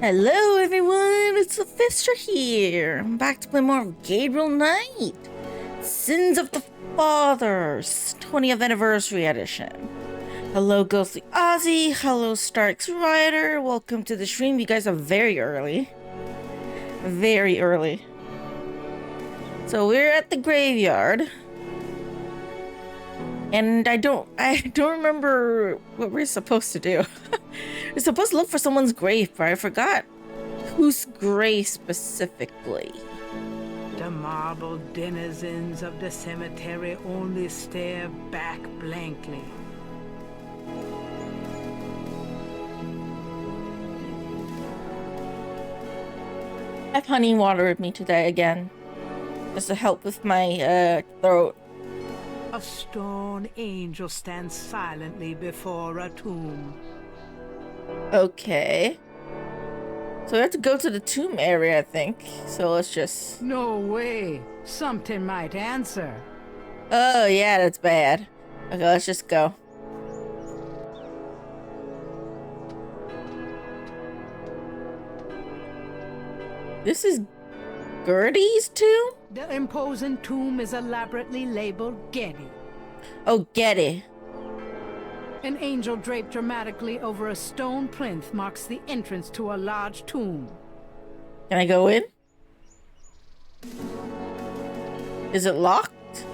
Hello everyone, it's Luphisra here. I'm back to play more of Gabriel Knight. Sins of the Fathers, 20th Anniversary Edition. Hello Ghostly Ozzy, hello Starks Rider, welcome to the stream. You guys are very early. Very early. So we're at the graveyard. And I don't remember what we're supposed to do. We're supposed to look for someone's grave, but I forgot whose grave specifically. The marble denizens of the cemetery only stare back blankly. I have honey water with me today again, just to help with my throat. A stone angel stands silently before a tomb. Okay. So we have to go to the tomb area, I think. So let's just... No way! Something might answer. Oh, yeah, that's bad. Okay, let's just go. This is Gedde's tomb? The imposing tomb is elaborately labeled Gedde. Oh, Gedde. An angel draped dramatically over a stone plinth marks the entrance to a large tomb. Can I go in? Is it locked?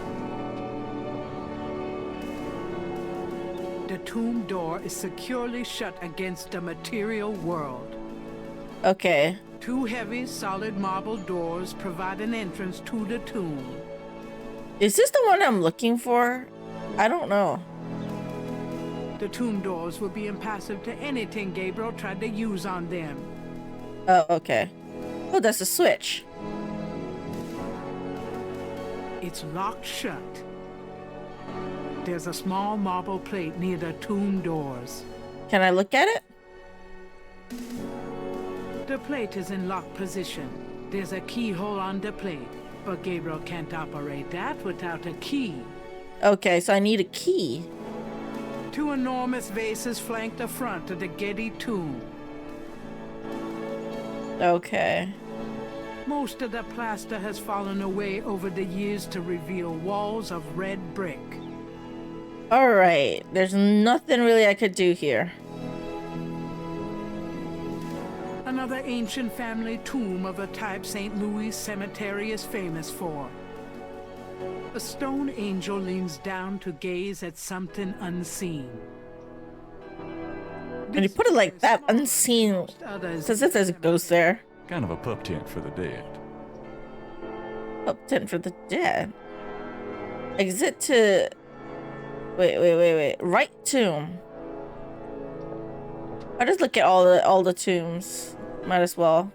The tomb door is securely shut against the material world. Okay. Two heavy, solid marble doors provide an entrance to the tomb. Is this the one I'm looking for? I don't know. The tomb doors will be impassive to anything Gabriel tried to use on them. Oh, okay. Oh, that's a switch. It's locked shut. There's a small marble plate near the tomb doors. Can I look at it? The plate is in locked position. There's a keyhole on the plate, but Gabriel can't operate that without a key. Okay, so I need a key. Two enormous vases flank the front of the Gedde tomb. Okay. Most of the plaster has fallen away over the years to reveal walls of red brick. Alright, there's nothing really I could do here. Another ancient family tomb of a type St. Louis Cemetery is famous for. A stone angel leans down to gaze at something unseen. When you put it like that, unseen, it's as if there's a ghost there. Kind of a pup tent for the dead. Pup tent for the dead. Exit to... Wait. Right tomb. I'll just look at all the tombs. Might as well.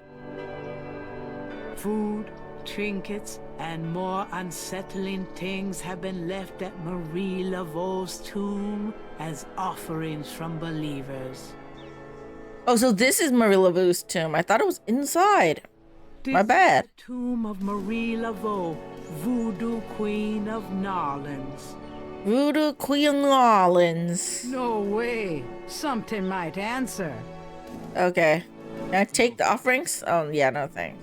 Food, trinkets, and more unsettling things have been left at Marie Laveau's tomb as offerings from believers. Oh, so this is Marie Laveau's tomb. I thought it was inside. My bad. This is the tomb of Marie Laveau, voodoo queen of Narlands. Voodoo Queen Lawlins. No way. Something might answer. Okay. Can I take the offerings? Oh, yeah, no thanks.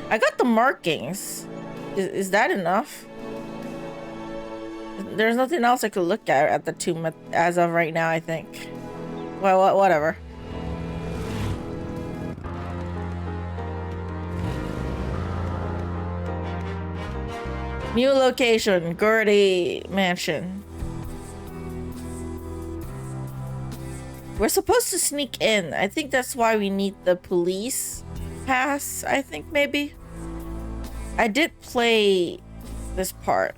I got the markings. Is that enough? There's nothing else I could look at the tomb as of right now, I think. Well, whatever. New location, Gedde Mansion. We're supposed to sneak in. I think that's why we need the police pass, I think, maybe. I did play this part.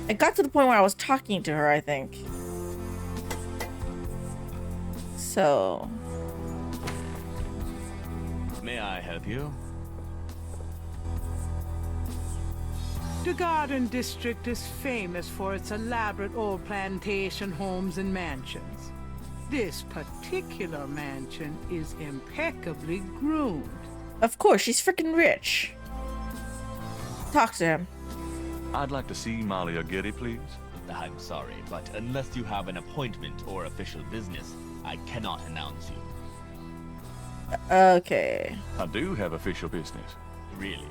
I got to the point where I was talking to her, I think. So... May I help you? The Garden District is famous for its elaborate old plantation homes and mansions. This particular mansion is impeccably groomed. Of course, she's freaking rich. Talk to him. I'd like to see Malia Gedde, please. I'm sorry, but unless you have an appointment or official business, I cannot announce you. Okay. I do have official business. Really?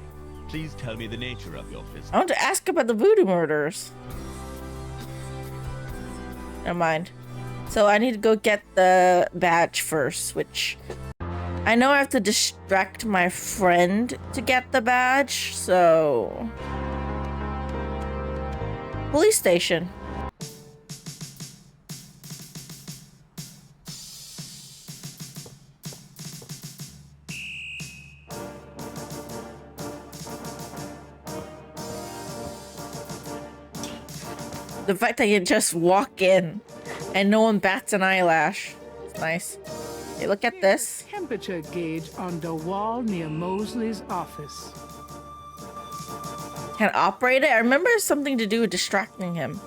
Please tell me the nature of your business. I want to ask about the voodoo murders. Never mind. So I need to go get the badge first, which I know I have to distract my friend to get the badge, so... Police station. The fact that you just walk in and no one bats an eyelash. It's nice. Hey, look at this. Temperature gauge on the wall near Mosley's office. Can operate it? I remember something to do with distracting him.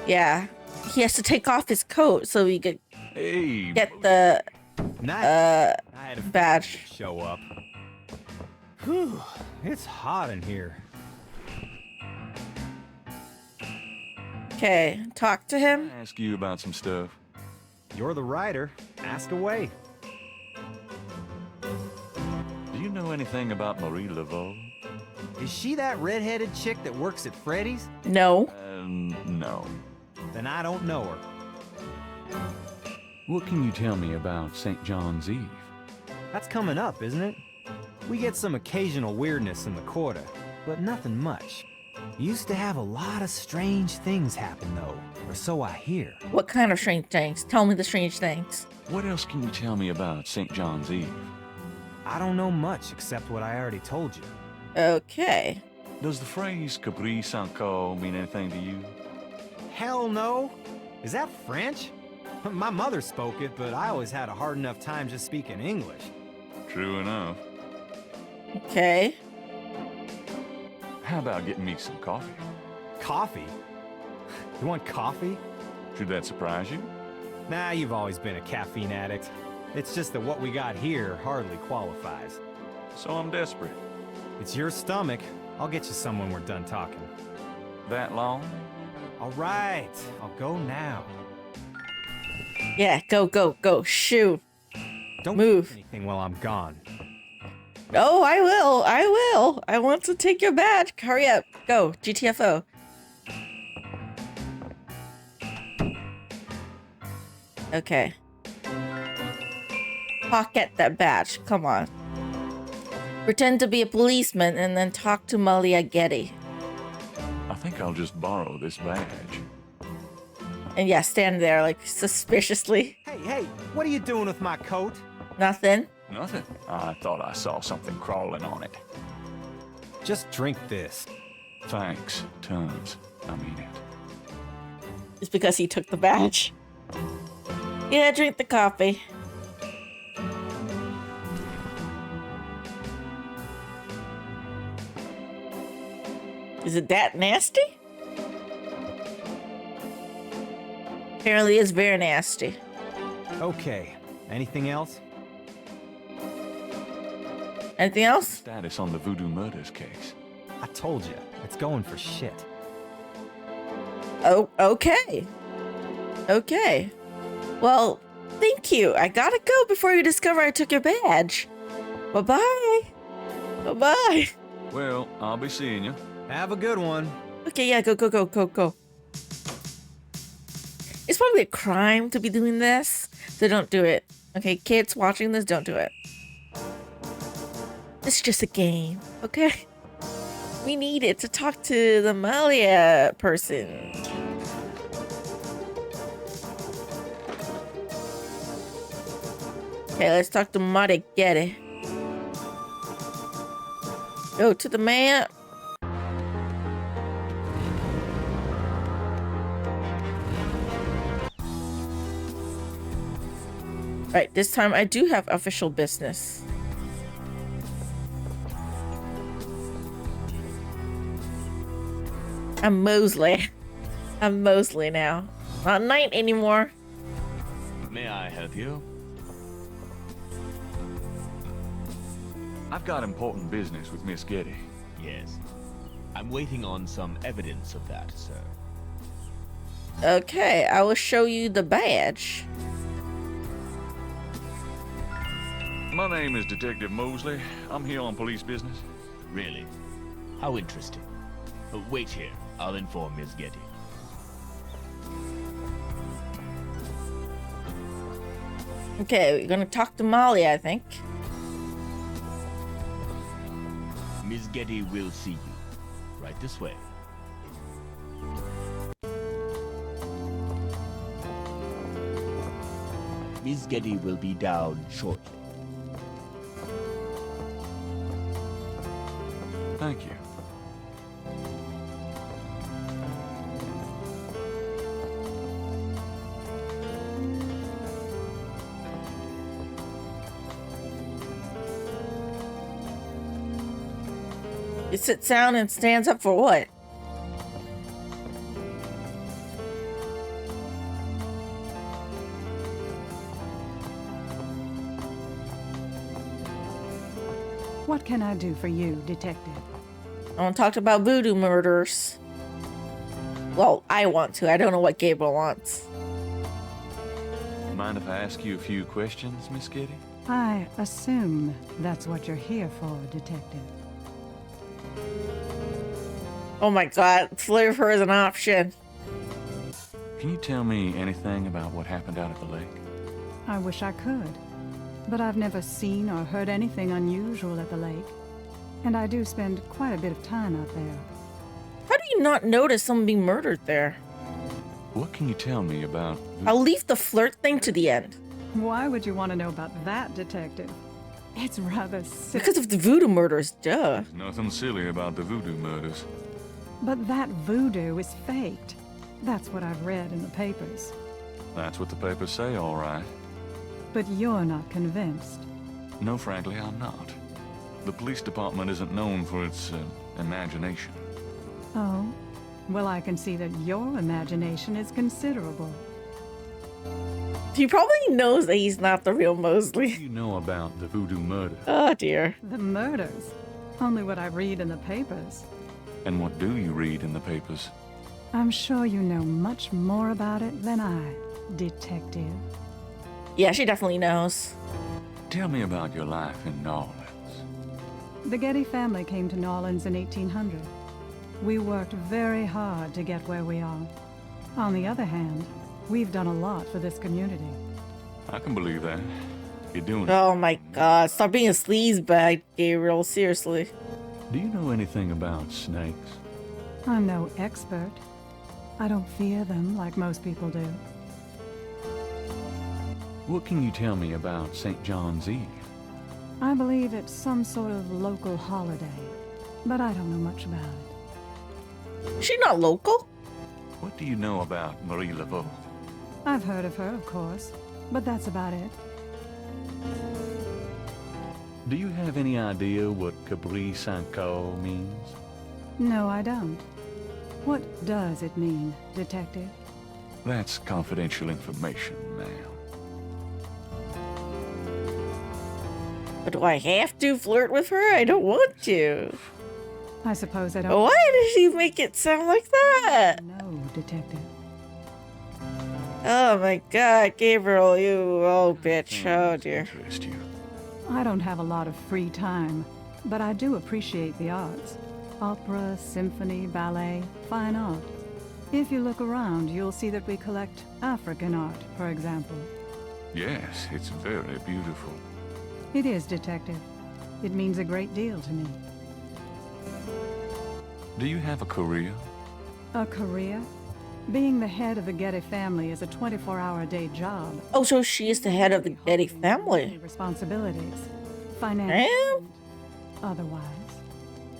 Yeah. He has to take off his coat so he could Hey, get the Nice. I had a badge. show up. Whew, it's hot in here. Okay, talk to him. I ask you about some stuff. You're the writer. Ask away. Do you know anything about Marie Laveau? Is she that redheaded chick that works at Freddy's? No. No. Then I don't know her. What can you tell me about St. John's Eve? That's coming up, isn't it? We get some occasional weirdness in the quarter, but nothing much. Used to have a lot of strange things happen, though, or so I hear. What kind of strange things? Tell me the strange things. What else can you tell me about St. John's Eve? I don't know much except what I already told you. Okay. Does the phrase caprice encore mean anything to you? Hell no! Is that French? My mother spoke it, but I always had a hard enough time just speaking English. True enough. Okay. How about getting me some coffee? Coffee? You want coffee? Should that surprise you? Nah, you've always been a caffeine addict. It's just that what we got here hardly qualifies. So I'm desperate. It's your stomach. I'll get you some when we're done talking. That long? All right, I'll go now. Yeah, go, go, go. Shoot. Don't Move. do anything while I'm gone. Oh, I will. I will. I want to take your badge. Hurry up. Go. GTFO. Okay. Pocket that badge. Come on. Pretend to be a policeman and then talk to Malia Gedde. I think I'll just borrow this badge. And yeah, stand there like suspiciously. Hey, what are you doing with my coat? Nothing. Nothing. I thought I saw something crawling on it. Just drink this. Thanks, tons. I mean it. It's because he took the badge. Yeah, drink the coffee. Is it that nasty? Apparently it's very nasty. Okay, anything else? Anything else? Status on the voodoo murders case. I told you, it's going for shit. Oh, okay. Okay. Well, thank you. I gotta go before you discover I took your badge. Bye-bye. Bye-bye. Well, I'll be seeing you. Have a good one. Okay, yeah, go, go, go, go, go. It's probably a crime to be doing this, so don't do it. Okay, kids watching this, don't do it. It's just a game, okay? We need it to talk to the Malia person. Okay, let's talk to Malia Gedde. Go to the map. Right, this time I do have official business. I'm Mosley. I'm Mosley now. Not Knight anymore. May I help you? I've got important business with Miss Gedde. Yes. I'm waiting on some evidence of that, sir. Okay, I will show you the badge. My name is Detective Mosley. I'm here on police business. Really? How interesting. Wait here. I'll inform Miss Gedde. Okay, we're gonna talk to Malia, I think. Miss Gedde will see you. Right this way. Miss Gedde will be down shortly. Thank you. It sits down and stands up for what? What can I do for you, Detective? I want to talk about voodoo murders. Well, I want to. I don't know what Gabriel wants. Mind if I ask you a few questions, Miss Gedde? I assume that's what you're here for, Detective. Oh my god, slave her as an option. Can you tell me anything about what happened out at the lake? I wish I could, but I've never seen or heard anything unusual at the lake. And I do spend quite a bit of time out there. How do you not notice someone being murdered there? What can you tell me about... I'll leave the flirt thing to the end. Why would you want to know about that, Detective? It's rather silly. Because of the voodoo murders, duh. There's nothing silly about the voodoo murders. But that voodoo is faked. That's what I've read in the papers. That's what the papers say, all right. But you're not convinced. No, frankly, I'm not. The police department isn't known for its imagination. Oh? Well, I can see that your imagination is considerable. He probably knows that he's not the real Mosley. What do you know about the voodoo murder? Oh dear. The murders? Only what I read in the papers. And what do you read in the papers? I'm sure you know much more about it than I, Detective. Yeah, she definitely knows. Tell me about your life in New Orleans. The Gedde family came to New Orleans in 1800. We worked very hard to get where we are. On the other hand, we've done a lot for this community. I can believe that. You're doing it. Oh my god, stop being a sleazebag, Gabriel, seriously. Do you know anything about snakes? I'm no expert. I don't fear them like most people do. What can you tell me about St. John's Eve? I believe it's some sort of local holiday, but I don't know much about it. She not local? What do you know about Marie Laveau? I've heard of her, of course, but that's about it. Do you have any idea what Cabri Sanko means? No, I don't. What does it mean, Detective? That's confidential information, ma'am. But do I have to flirt with her? I don't want to. I suppose I don't Why did she make it sound like that? know, Detective. Oh my god, Gabriel, you old bitch. Oh dear. Interest you. I don't have a lot of free time, but I do appreciate the arts. Opera, symphony, ballet, fine art. If you look around, you'll see that we collect African art, for example. Yes, it's very beautiful. It is, Detective. It means a great deal to me. Do you have a career? A career? Being the head of the Gedde family is a 24-hour-a-day job. Oh, so she is the head of the Gedde family. Responsibilities, financial, Damn. and otherwise.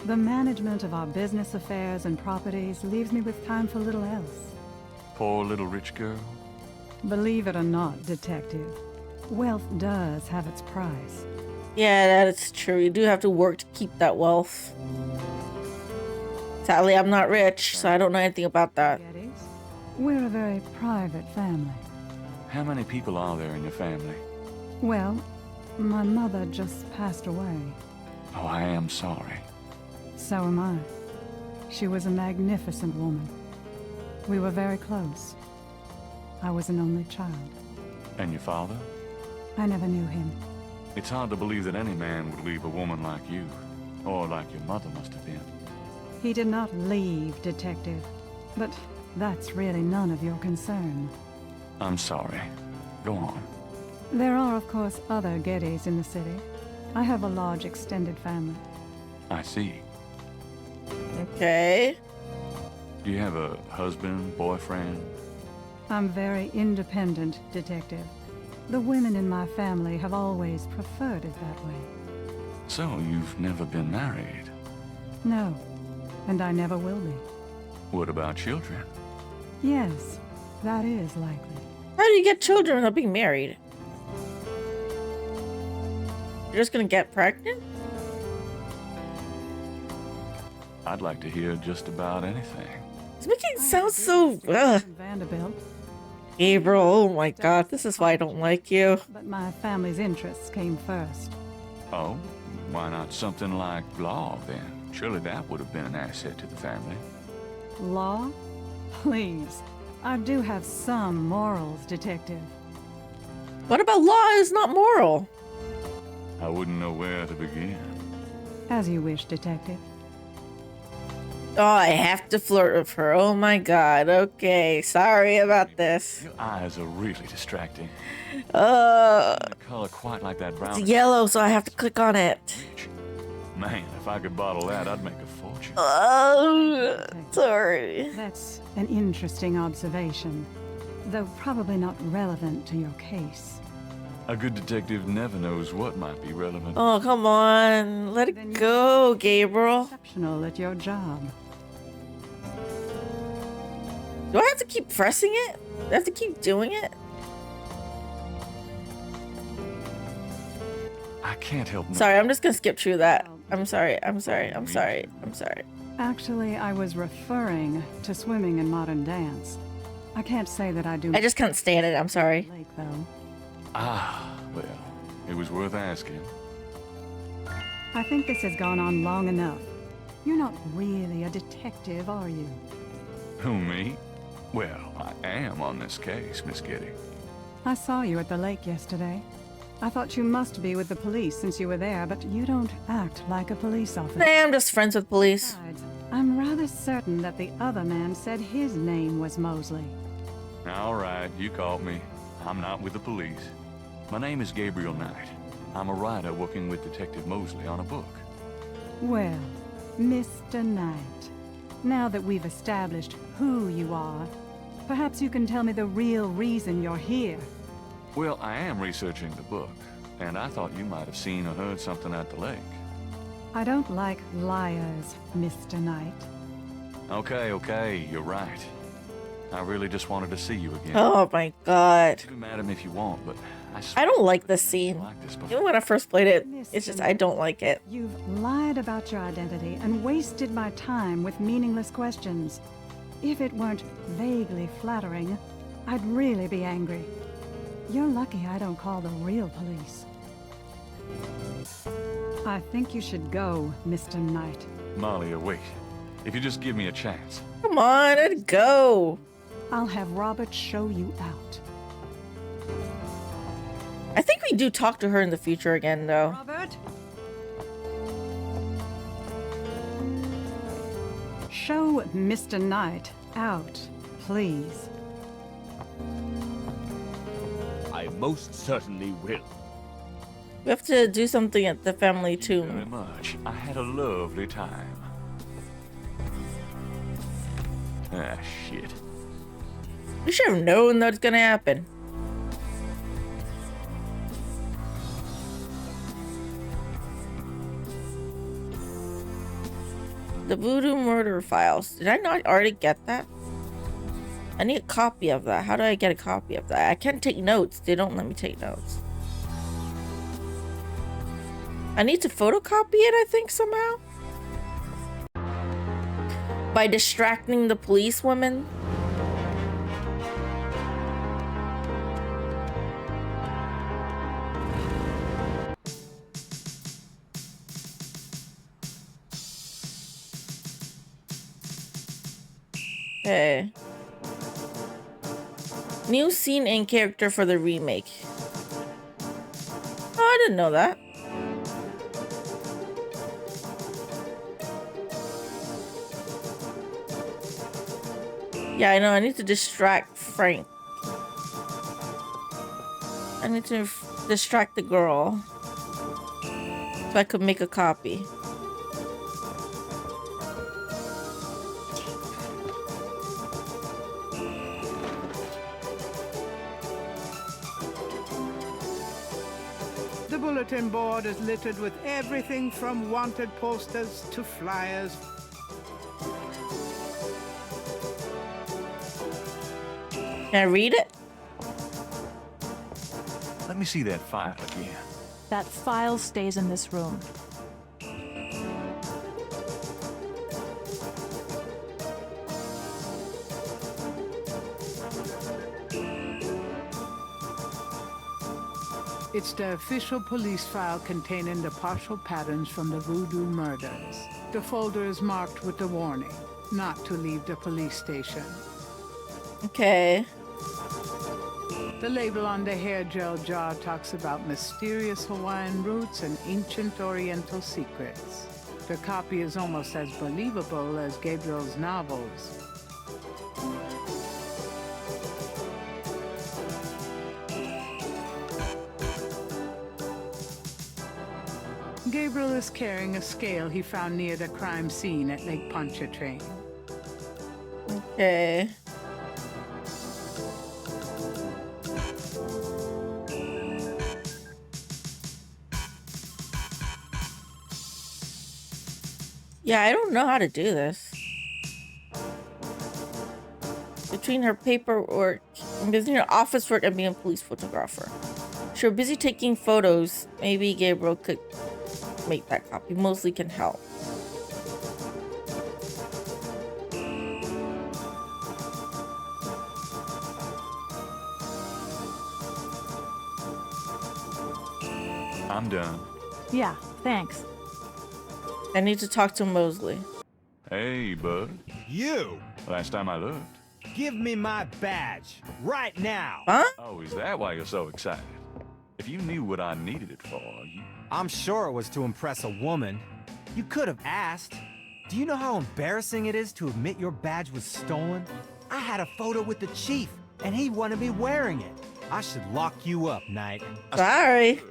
The management of our business affairs and properties leaves me with time for little else. Poor little rich girl? Believe it or not, Detective, wealth does have its price. Yeah, that is true. You do have to work to keep that wealth. Sadly, I'm not rich, so I don't know anything about that. Geddes, we're a very private family. How many people are there in your family? Well, my mother just passed away. Oh, I am sorry. So am I. She was a magnificent woman. We were very close. I was an only child. And your father? I never knew him. It's hard to believe that any man would leave a woman like you, or like your mother must have been. He did not leave, Detective. But that's really none of your concern. I'm sorry. Go on. There are, of course, other Geddes in the city. I have a large extended family. I see. Okay. Do you have a husband, boyfriend? I'm very independent, Detective. The women in my family have always preferred it that way. So, you've never been married? No, and I never will be. What about children? Yes, that is likely. How do you get children without being married? You're just gonna get pregnant? I'd like to hear just about anything. It's making it sound so. Ugh. Vanderbilt, Gabriel, oh my god, this is why I don't like you. but my family's interests came first. Oh? Why not something like law, then? Surely that would have been an asset to the family. Law? Please. I do have some morals, Detective. What about law is not moral? I wouldn't know where to begin. As you wish, Detective. Oh, I have to flirt with her. Oh my god. Okay, sorry about this. Your eyes are really distracting. Uh, A color quite like that brown. it's yellow, so I have to click on it. Man, if I could bottle that, I'd make a fortune. Oh, sorry. That's an interesting observation, though probably not relevant to your case. A good detective never knows what might be relevant. Oh, come on. Let it go, Gabriel. Exceptional at your job. Do I have to keep pressing it? Do I have to keep doing it? I can't help Sorry, I'm just gonna skip through that. I'm sorry. I'm sorry. I'm sorry. I'm sorry. Actually, I was referring to swimming and modern dance. I can't say that I do. I just can't stand it. I'm sorry. Lake, though. Ah, well, it was worth asking. I think this has gone on long enough. You're not really a detective, are you? Who, me? Well, I am on this case, Miss Gedde. I saw you at the lake yesterday. I thought you must be with the police since you were there, but you don't act like a police officer. Nah, I'm just friends with police. Besides, I'm rather certain that the other man said his name was Mosley. All right, you caught me. I'm not with the police. My name is Gabriel Knight. I'm a writer working with Detective Mosley on a book. Well, Mr. Knight, now that we've established who you are, perhaps you can tell me the real reason you're here. Well, I am researching the book, and I thought you might have seen or heard something at the lake. I don't like liars, Mr. Knight. Okay, you're right. I really just wanted to see you again. Oh my god. You madam if you want, but I don't like this scene. like this before. Even when I first played it, it's just I don't like it. You've lied about your identity and wasted my time with meaningless questions. If it weren't vaguely flattering, I'd really be angry. You're lucky I don't call the real police. I think you should go, Mr. Knight. Malia, wait. If you just give me a chance. Come on, let it go. I'll have Robert show you out. I think we do talk to her in the future again, though. Robert? Show Mr. Knight out, please. I most certainly will. We have to do something at the family Very tomb. much. I had a lovely time. Ah, shit. We should have known that was gonna happen. The voodoo murder files. Did I not already get that? I need a copy of that. How do I get a copy of that? I can't take notes. They don't let me take notes. I need to photocopy it, I think, somehow. By distracting the police women. Okay. New scene and character for the remake. Oh, I didn't know that. Yeah, I know. I need to distract Frank. I need to distract the girl so I could make a copy. The bulletin board is littered with everything from wanted posters to flyers. Can I read it? Let me see that file again. That file stays in this room. It's the official police file containing the partial patterns from the voodoo murders. The folder is marked with the warning, not to leave the police station. Okay. The label on the hair gel jar talks about mysterious Hawaiian roots and ancient Oriental secrets. The copy is almost as believable as Gabriel's novels. Gabriel is carrying a scale he found near the crime scene at Lake Pontchartrain. Okay. Yeah, I don't know how to do this. Between her paperwork, between her office work and being a police photographer. She's busy taking photos. Maybe Gabriel could make that copy. Mosley can help. I'm done. Yeah, thanks. I need to talk to Mosley. Hey, bud. You! Last time I looked. Give me my badge. Right now! Huh? Oh, is that why you're so excited? If you knew what I needed it for, you... I'm sure it was to impress a woman. You could have asked. Do you know how embarrassing it is to admit your badge was stolen? I had a photo with the chief, and he wanted me wearing it. I should lock you up, Knight. Sorry.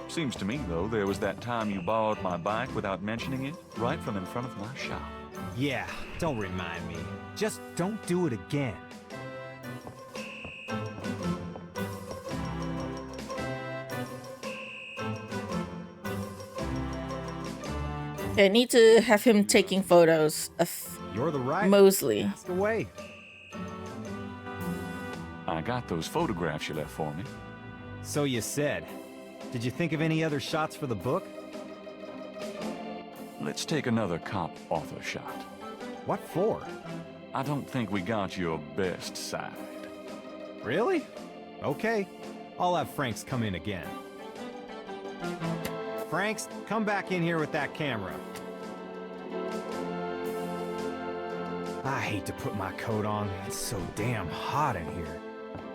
Seems to me, though, there was that time you borrowed my bike without mentioning it, right from in front of my shop. Yeah, don't remind me. Just don't do it again. I need to have him taking photos of You're the right. Mosley. Ask away. I got those photographs you left for me. So you said. Did you think of any other shots for the book? Let's take another cop author shot. What for? I don't think we got your best side. Really? Okay. I'll have Franks come in again. Franks, come back in here with that camera. I hate to put my coat on. It's so damn hot in here.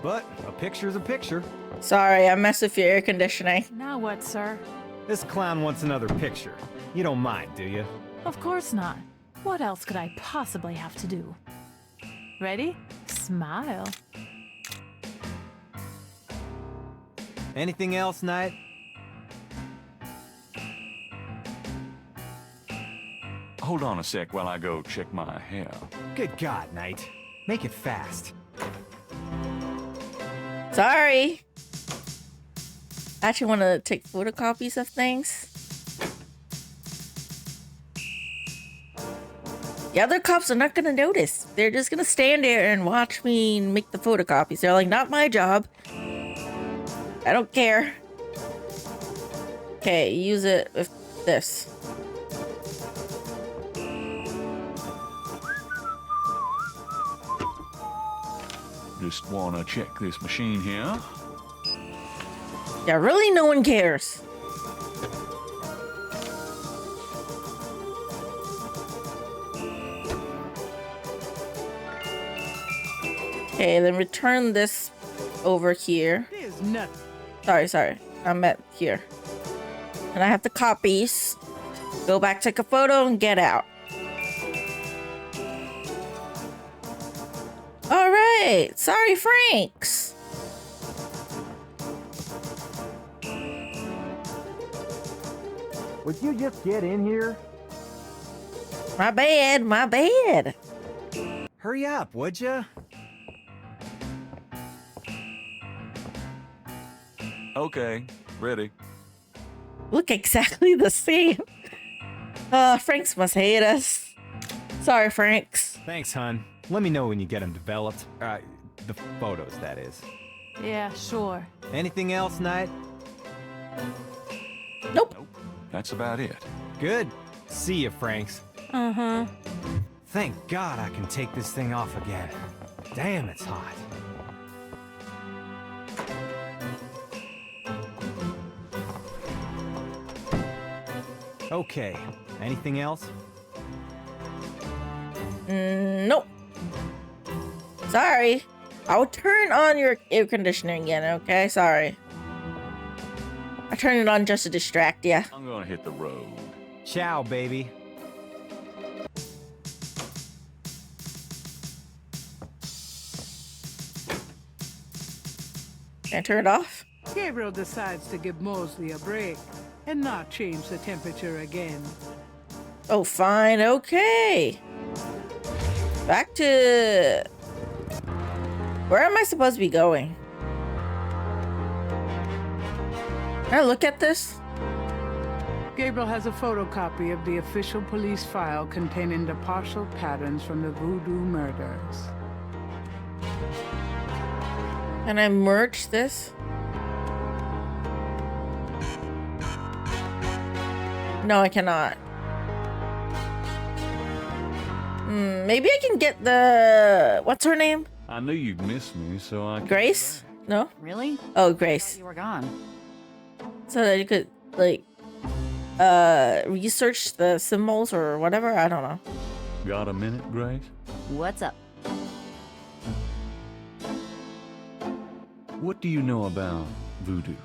But a picture's a picture. Sorry, I messed with your air conditioning. Now what, sir? This clown wants another picture. You don't mind, do you? Of course not. What else could I possibly have to do? Ready? Smile. Anything else, Knight? Hold on a sec while I go check my hair. Good God, Knight. Make it fast. Sorry. I actually want to take photocopies of things. The other cops are not going to notice. They're just going to stand there and watch me make the photocopies. They're like, not my job. I don't care. Okay, use it with this. Just wanna check this machine here. Yeah, really no one cares. Okay, then return this over here. There's nothing. Sorry. I meant here. And I have the copies. Go back, take a photo, and get out. Alright. Sorry, Franks. Would you just get in here? My bad. Hurry up, would ya? Okay, ready. Look exactly the same. Franks must hate us. Sorry, Franks. Thanks, hon. Let me know when you get them developed. The photos, that is. Yeah, sure. Anything else, Knight? Nope. That's about it. Good. See you, Franks. Thank God I can take this thing off again. Damn, it's hot. Okay. Anything else? Nope. Sorry. I'll turn on your air conditioning again, okay? Sorry. I turned it on just to distract you. I'm gonna hit the road. Ciao, baby. Can I turn it off? Gabriel decides to give Mosley a break and not change the temperature again. Oh, fine. Okay. Back to... Where am I supposed to be going? Can I look at this? Gabriel has a photocopy of the official police file containing the partial patterns from the voodoo murders. Can I merge this? No, I cannot. Maybe I can get the... What's her name? I knew you'd miss me, so I... Grace? No? Really? Oh, Grace. You were gone. So that you could, like, research the symbols or whatever? I don't know. Got a minute, Grace? What's up? What do you know about voodoo?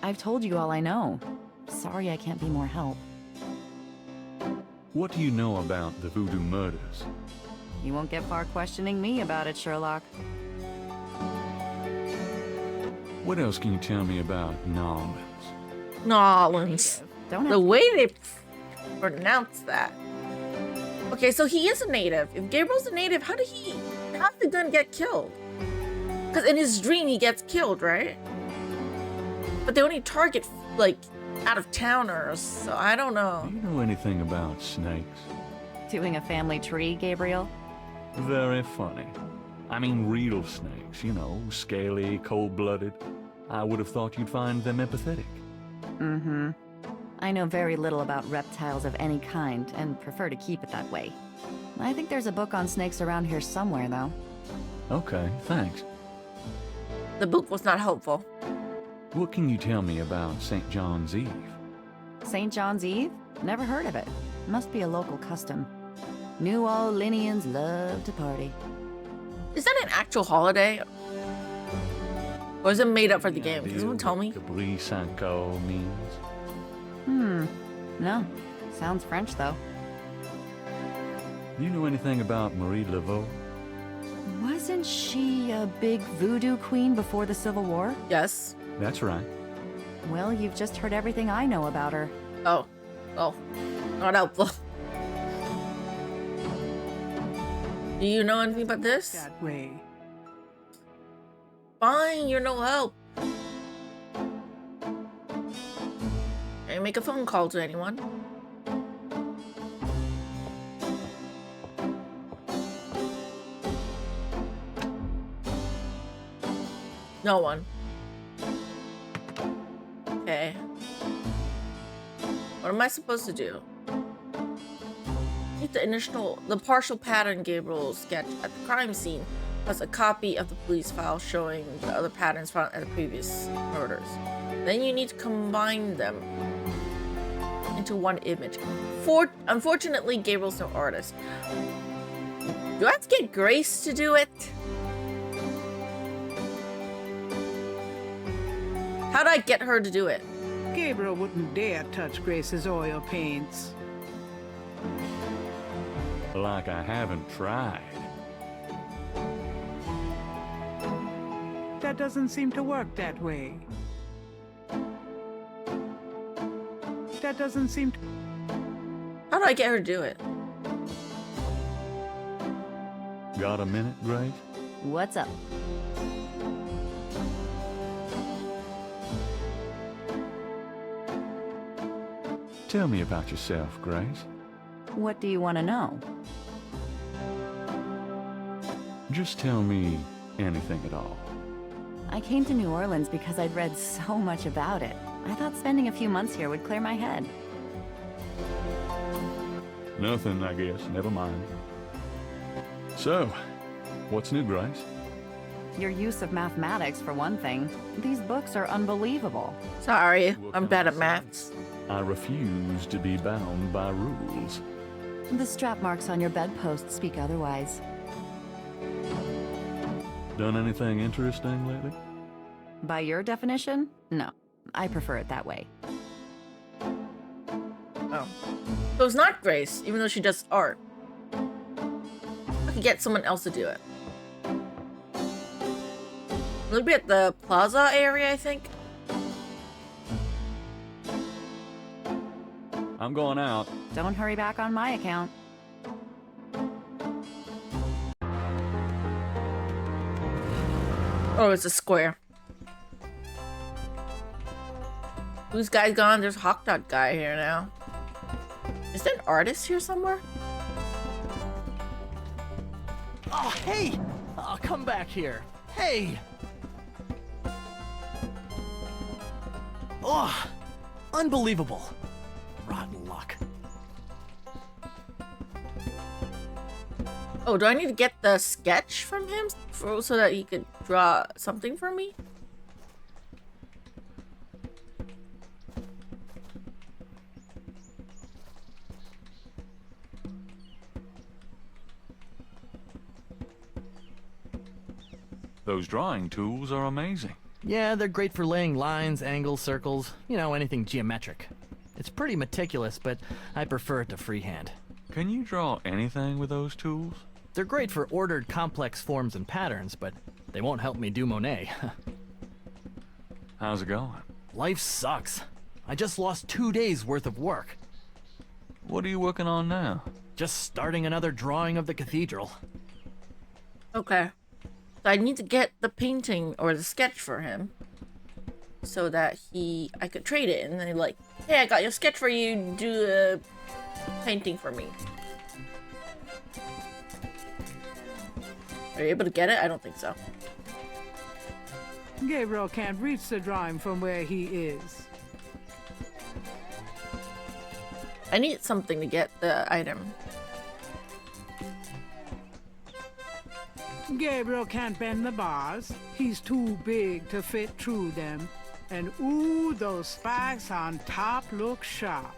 I've told you all I know. Sorry I can't be more help. What do you know about the voodoo murders? You won't get far questioning me about it, Sherlock. What else can you tell me about Nolans? Nolans. Don't The have way they pronounce that. Okay, so he is a native. If Gabriel's a native, how the gun get killed? Because in his dream, he gets killed, right? But they only target, like, out-of-towners, so I don't know. Do you know anything about snakes? doing a family tree, Gabriel. Very funny. I mean real snakes, you know, scaly, cold-blooded. I would have thought you'd find them empathetic. Mm-hmm. I know very little about reptiles of any kind, and prefer to keep it that way. I think there's a book on snakes around here somewhere, though. Okay, thanks. The book was not helpful. What can you tell me about St. John's Eve? St. John's Eve? Never heard of it. Must be a local custom. New Orleanians love to party. Is that an actual holiday? Or is it made up for the game? Can someone tell me? Cabri Sanko means? No. Sounds French, though. Do you know anything about Marie Laveau? Wasn't she a big voodoo queen before the Civil War? Yes. That's right. Well, you've just heard everything I know about her. Oh. Oh. Not helpful. Do you know anything about this? That way. Fine, you're no help. Can you make a phone call to anyone? No one. Okay. What am I supposed to do? Get the partial pattern Gabriel sketch at the crime scene, plus a copy of the police file showing the other patterns found at the previous murders. Then you need to combine them into one image. Unfortunately, Gabriel's no artist. Do I have to get Grace to do it? How do I get her to do it? Gabriel wouldn't dare touch Grace's oil paints. Like I haven't tried. That doesn't seem to work that way. That doesn't seem to... How do I get her to do it? Got a minute, Grace? What's up? Tell me about yourself, Grace. What do you want to know? Just tell me anything at all. I came to New Orleans because I'd read so much about it. I thought spending a few months here would clear my head. Nothing, I guess. Never mind. So, what's new, Grace? Your use of mathematics, for one thing. These books are unbelievable. Sorry, I'm bad at maths. I refuse to be bound by rules. The strap marks on your bedpost speak otherwise. Done anything interesting lately? By your definition? No. I prefer it that way. Oh. So it's not Grace, even though she does art. I could get someone else to do it. We'll be at the plaza area, I think. I'm going out. Don't hurry back on my account. Oh, it's a square. Who's guy's gone? There's Hawk Dog guy here now. Is there an artist here somewhere? Oh, hey! Oh, come back here. Hey! Oh, unbelievable. Rotten luck. Oh, do I need to get the sketch from him so that he could draw something for me? Those drawing tools are amazing. Yeah, they're great for laying lines, angles, circles, you know, anything geometric. It's pretty meticulous, but I prefer it to freehand. Can you draw anything with those tools? They're great for ordered, complex forms and patterns, but they won't help me do Monet. How's it going? Life sucks. I just lost 2 days worth of work. What are you working on now? Just starting another drawing of the cathedral. Okay. So I need to get the painting or the sketch for him so that I could trade it, and then like, hey, I got your sketch for you, do a painting for me. Are you able to get it? I don't think so. Gabriel can't reach the drawing from where he is. I need something to get the item. Gabriel can't bend the bars. He's too big to fit through them. And ooh, those spikes on top look sharp.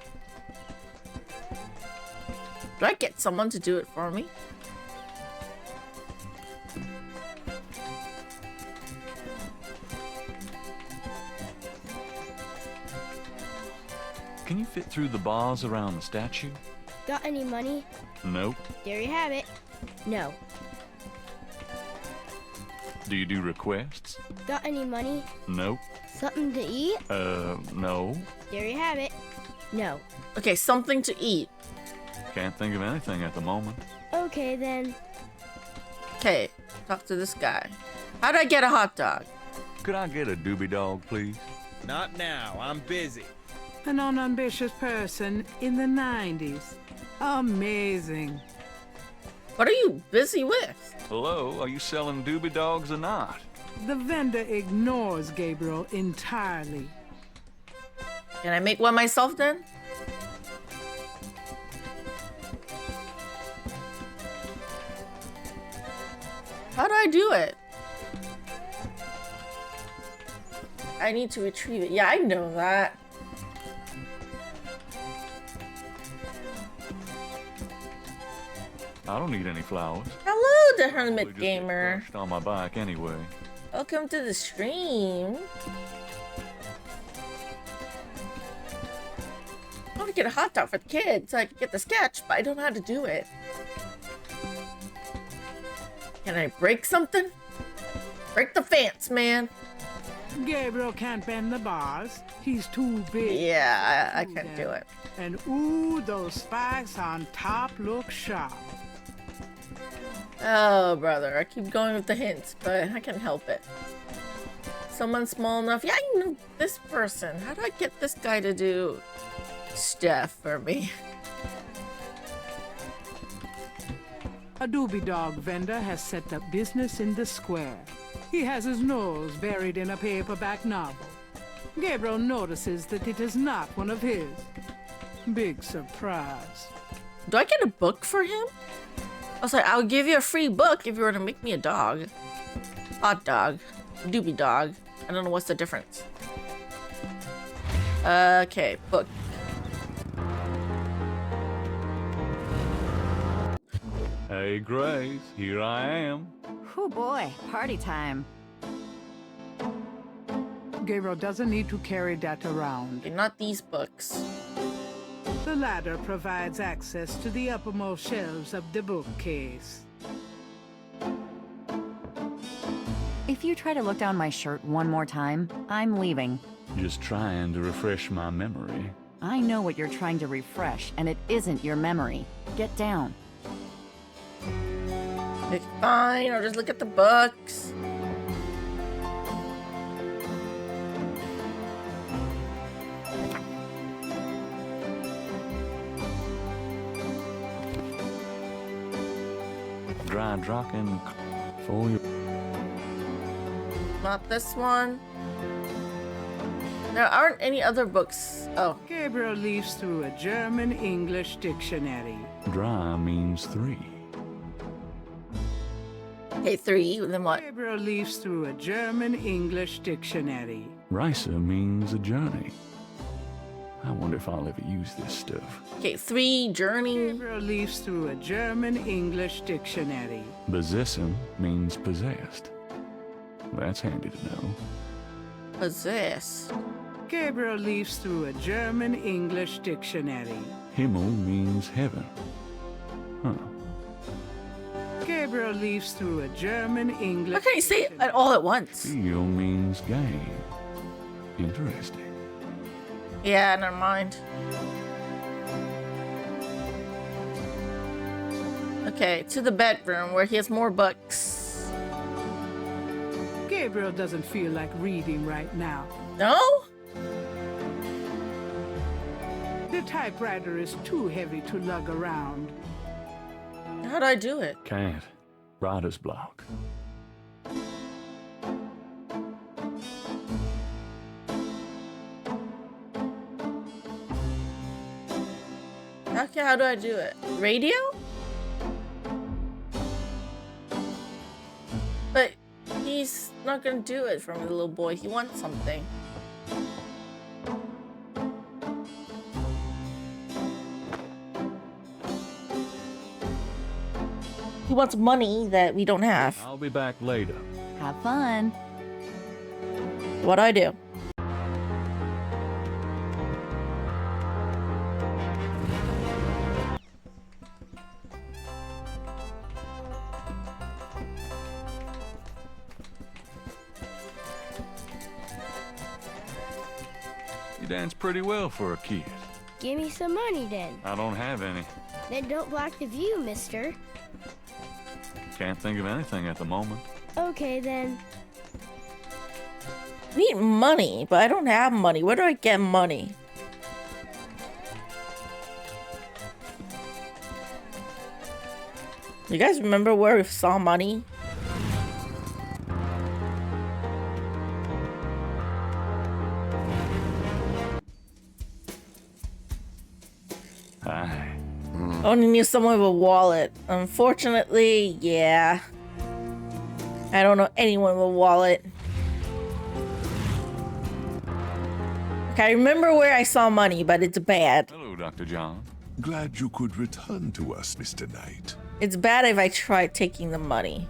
Do I get someone to do it for me? Can you fit through the bars around the statue? Got any money? Nope. There you have it. No. Do you do requests? Got any money? Nope. Something to eat? No. There you have it. No. Okay, something to eat. Can't think of anything at the moment. Okay then. Okay, talk to this guy. How do I get a hot dog? Could I get a doobie dog, please? Not now, I'm busy. An unambitious person in the 90s. Amazing. What are you busy with? Hello, are you selling doobie dogs or not? The vendor ignores Gabriel entirely. Can I make one myself then? How do I do it? I need to retrieve it. Yeah, I know that. I don't need any flowers. Hello, the Probably Hermit just get Gamer. crushed on my bike anyway. Welcome to the stream. to get a hot dog for the kids so I can get the sketch, but I don't know how to do it. Can I break something? Break the fence, man. Gabriel can't bend the bars. He's too big. Yeah, I can't do it. And ooh, those spikes on top look sharp. Oh, brother, I keep going with the hints, but I can't help it. Someone small enough. Yeah, I know this person. How do I get this guy to do stuff for me? A doobie dog vendor has set up business in the square. He has his nose buried in a paperback novel. Gabriel notices that it is not one of his. Big surprise. Do I get a book for him? I was like, I'll give you a free book if you were to make me a dog. Hot dog. Doobie dog. I don't know what's the difference. Okay, book. Hey, Grace, here I am. Oh boy, party time. Gabriel doesn't need to carry that around. Okay, not these books. The ladder provides access to the uppermost shelves of the bookcase. If you try to look down my shirt one more time, I'm leaving. Just trying to refresh my memory. I know what you're trying to refresh, and it isn't your memory. Get down. It's fine, I'll just look at the books. Dry Draken for you. Not this one. There aren't any other books. Oh. Gabriel leafs through a German-English dictionary. Dry means 3. Okay, 3, then what? Gabriel leafs through a German-English dictionary. Risa means a journey. I wonder if I'll ever use this stuff. Okay, 3, journey. Gabriel leafs through a German-English dictionary. Besessen means possessed. That's handy to know. Possessed. Gabriel leafs through a German-English dictionary. Himmel means heaven. Huh. Gabriel leafs through a German-English. How can you say it all at once? Feel means gain. Interesting. Yeah, never mind. Okay, to the bedroom where he has more books. Gabriel doesn't feel like reading right now. No? The typewriter is too heavy to lug around. How do I do it? Can't. Writer's block. Okay, how do I do it? Radio? But he's not gonna do it for me, the little boy. He wants something. He wants money that we don't have. I'll be back later. Have fun. What do I do? You dance pretty well for a kid. Give me some money then. I don't have any. Then don't block the view, mister. Can't think of anything at the moment. Okay then. I need money, but I don't have money. Where do I get money? You guys remember where we saw money? Hi. I only need someone with a wallet. Unfortunately, yeah. I don't know anyone with a wallet. Okay, I remember where I saw money, but it's bad. Hello, Dr. John. Glad you could return to us, Mr. Knight. It's bad if I try taking the money.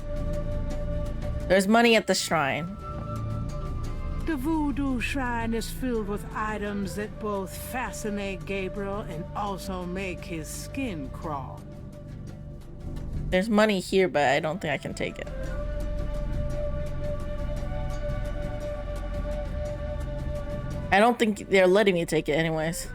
There's money at the shrine. The voodoo shrine is filled with items that both fascinate Gabriel and also make his skin crawl. There's money here, but I don't think I can take it. I don't think they're letting me take it anyways.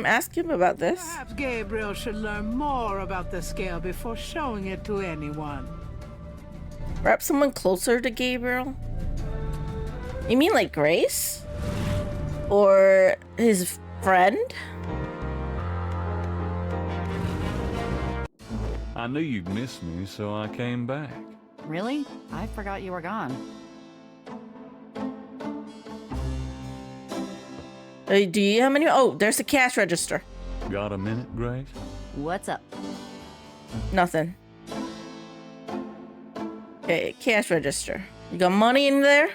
Ask him about this. Perhaps Gabriel should learn more about the scale before showing it to anyone. Perhaps someone closer to Gabriel? You mean like Grace? Or his friend? I knew you'd miss me, so I came back. Really? I forgot you were gone. Do you have any? Oh, there's a cash register. Got a minute, Grace? What's up? Nothing. Okay, cash register. You got money in there?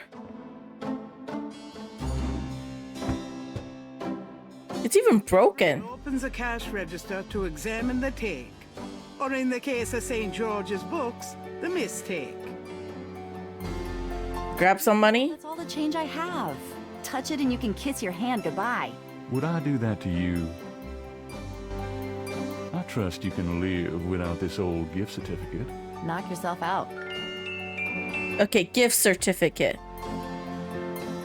It's even broken. Opens a cash register to examine the take, or in the case of St. George's books, the mistake. Grab some money? That's all the change I have. Touch it and you can kiss your hand goodbye. Would I do that to you? I trust you can live without this old gift certificate. Knock yourself out. Okay, gift certificate.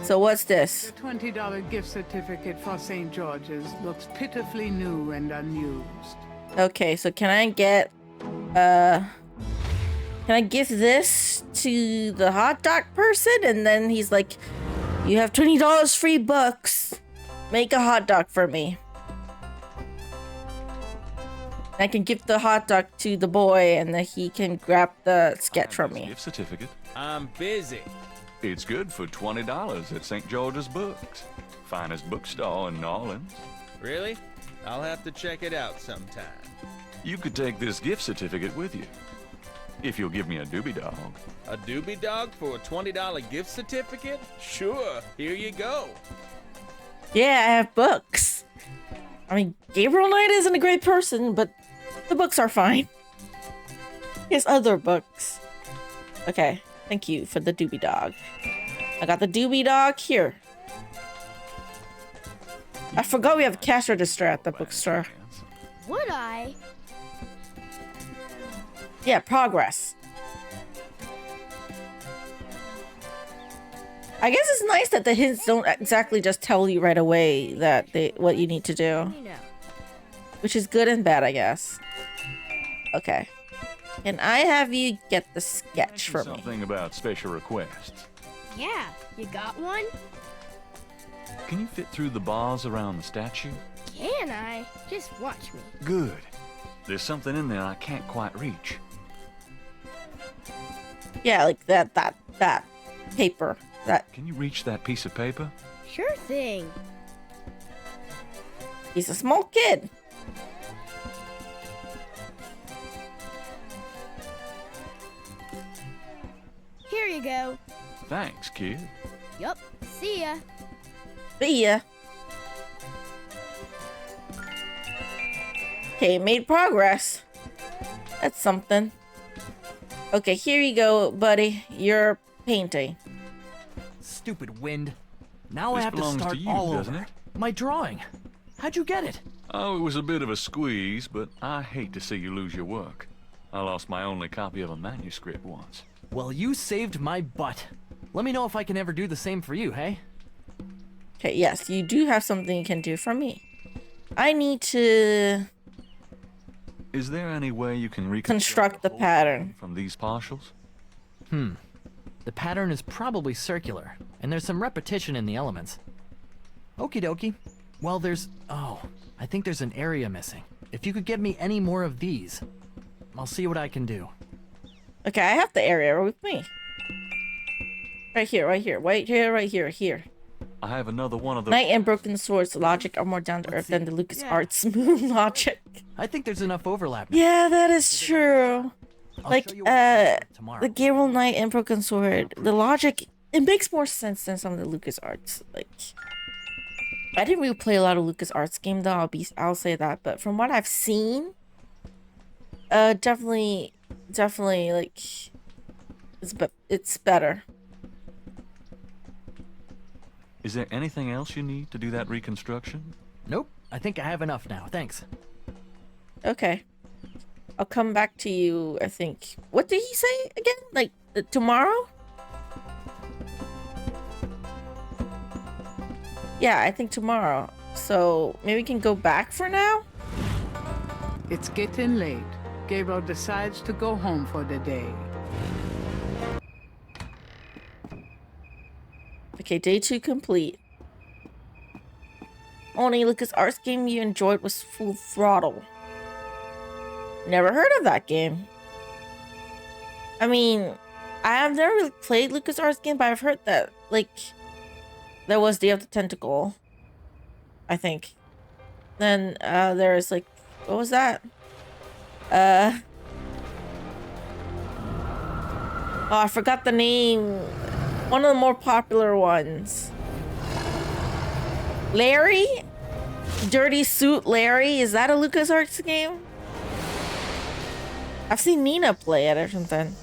So what's this? The $20 gift certificate for St. George's looks pitifully new and unused. Okay, so can I get can I give this to the hot dog person? And then he's like, you have $20 free books. Make a hot dog for me. I can give the hot dog to the boy and then he can grab the sketch from me. Gift certificate. I'm busy. It's good for $20 at St. George's Books. Finest bookstore in New Orleans. Really? I'll have to check it out sometime. You could take this gift certificate with you. If you'll give me a doobie dog. A doobie dog for a $20 gift certificate? Sure, here you go. Yeah, I have books. I mean, Gabriel Knight isn't a great person, but the books are fine. He has other books. Okay, thank you for the doobie dog. I got the doobie dog here. I forgot we have a cash register at the bookstore. Would I? Yeah, progress. I guess it's nice that the hints don't exactly just tell you right away that what you need to do. Which is good and bad, I guess. Okay. Can I have you get the sketch for me? Something about special requests. Yeah, you got one? Can you fit through the bars around the statue? Can I? Just watch me. Good. There's something in there I can't quite reach. Yeah, like that paper. That. Can you reach that piece of paper? Sure thing. He's a small kid. Here you go. Thanks, kid. Yup. See ya. See ya. Okay, made progress. That's something. Okay, here you go, buddy. You're painting. Stupid wind. Now I This have to belongs start to you, all doesn't over. it? My drawing. How'd you get it? Oh, it was a bit of a squeeze, but I hate to see you lose your work. I lost my only copy of a manuscript once. Well, you saved my butt. Let me know if I can ever do the same for you, hey? Okay, yes, you do have something you can do for me. I need to Is there any way you can construct the pattern. from these partials? The pattern is probably circular, and there's some repetition in the elements. Okie dokie. Well, I think there's an area missing. If you could get me any more of these, I'll see what I can do. Okay, I have the area with me. Right here, right here, right here, right here, here. I have another one of those. Knight and Broken Swords logic are more down to earth than the LucasArts smooth logic. I think there's enough overlap now. Yeah, that is true. I'll Like, show you what I can do tomorrow. the Gabriel Knight and Broken Sword, the logic, it makes more sense than some of the LucasArts. Like, I didn't really play a lot of LucasArts game though, I'll say that, but from what I've seen, definitely, like, it's better. Is there anything else you need to do that reconstruction? Nope. I think I have enough now. Thanks. Okay. I'll come back to you, I think. What did he say again? Like, tomorrow? Yeah, I think tomorrow. So, maybe we can go back for now? It's getting late. Gabriel decides to go home for the day. Okay, day 2 complete. Only LucasArts game you enjoyed was Full Throttle. Never heard of that game. I mean, I have never really played LucasArts game, but I've heard that, like, there was Day of the Tentacle, I think. Then, there's, like, what was that? Oh, I forgot the name. One of the more popular ones. Larry? Dirty Suit Larry? Is that a LucasArts game? I've seen Nina play it or something.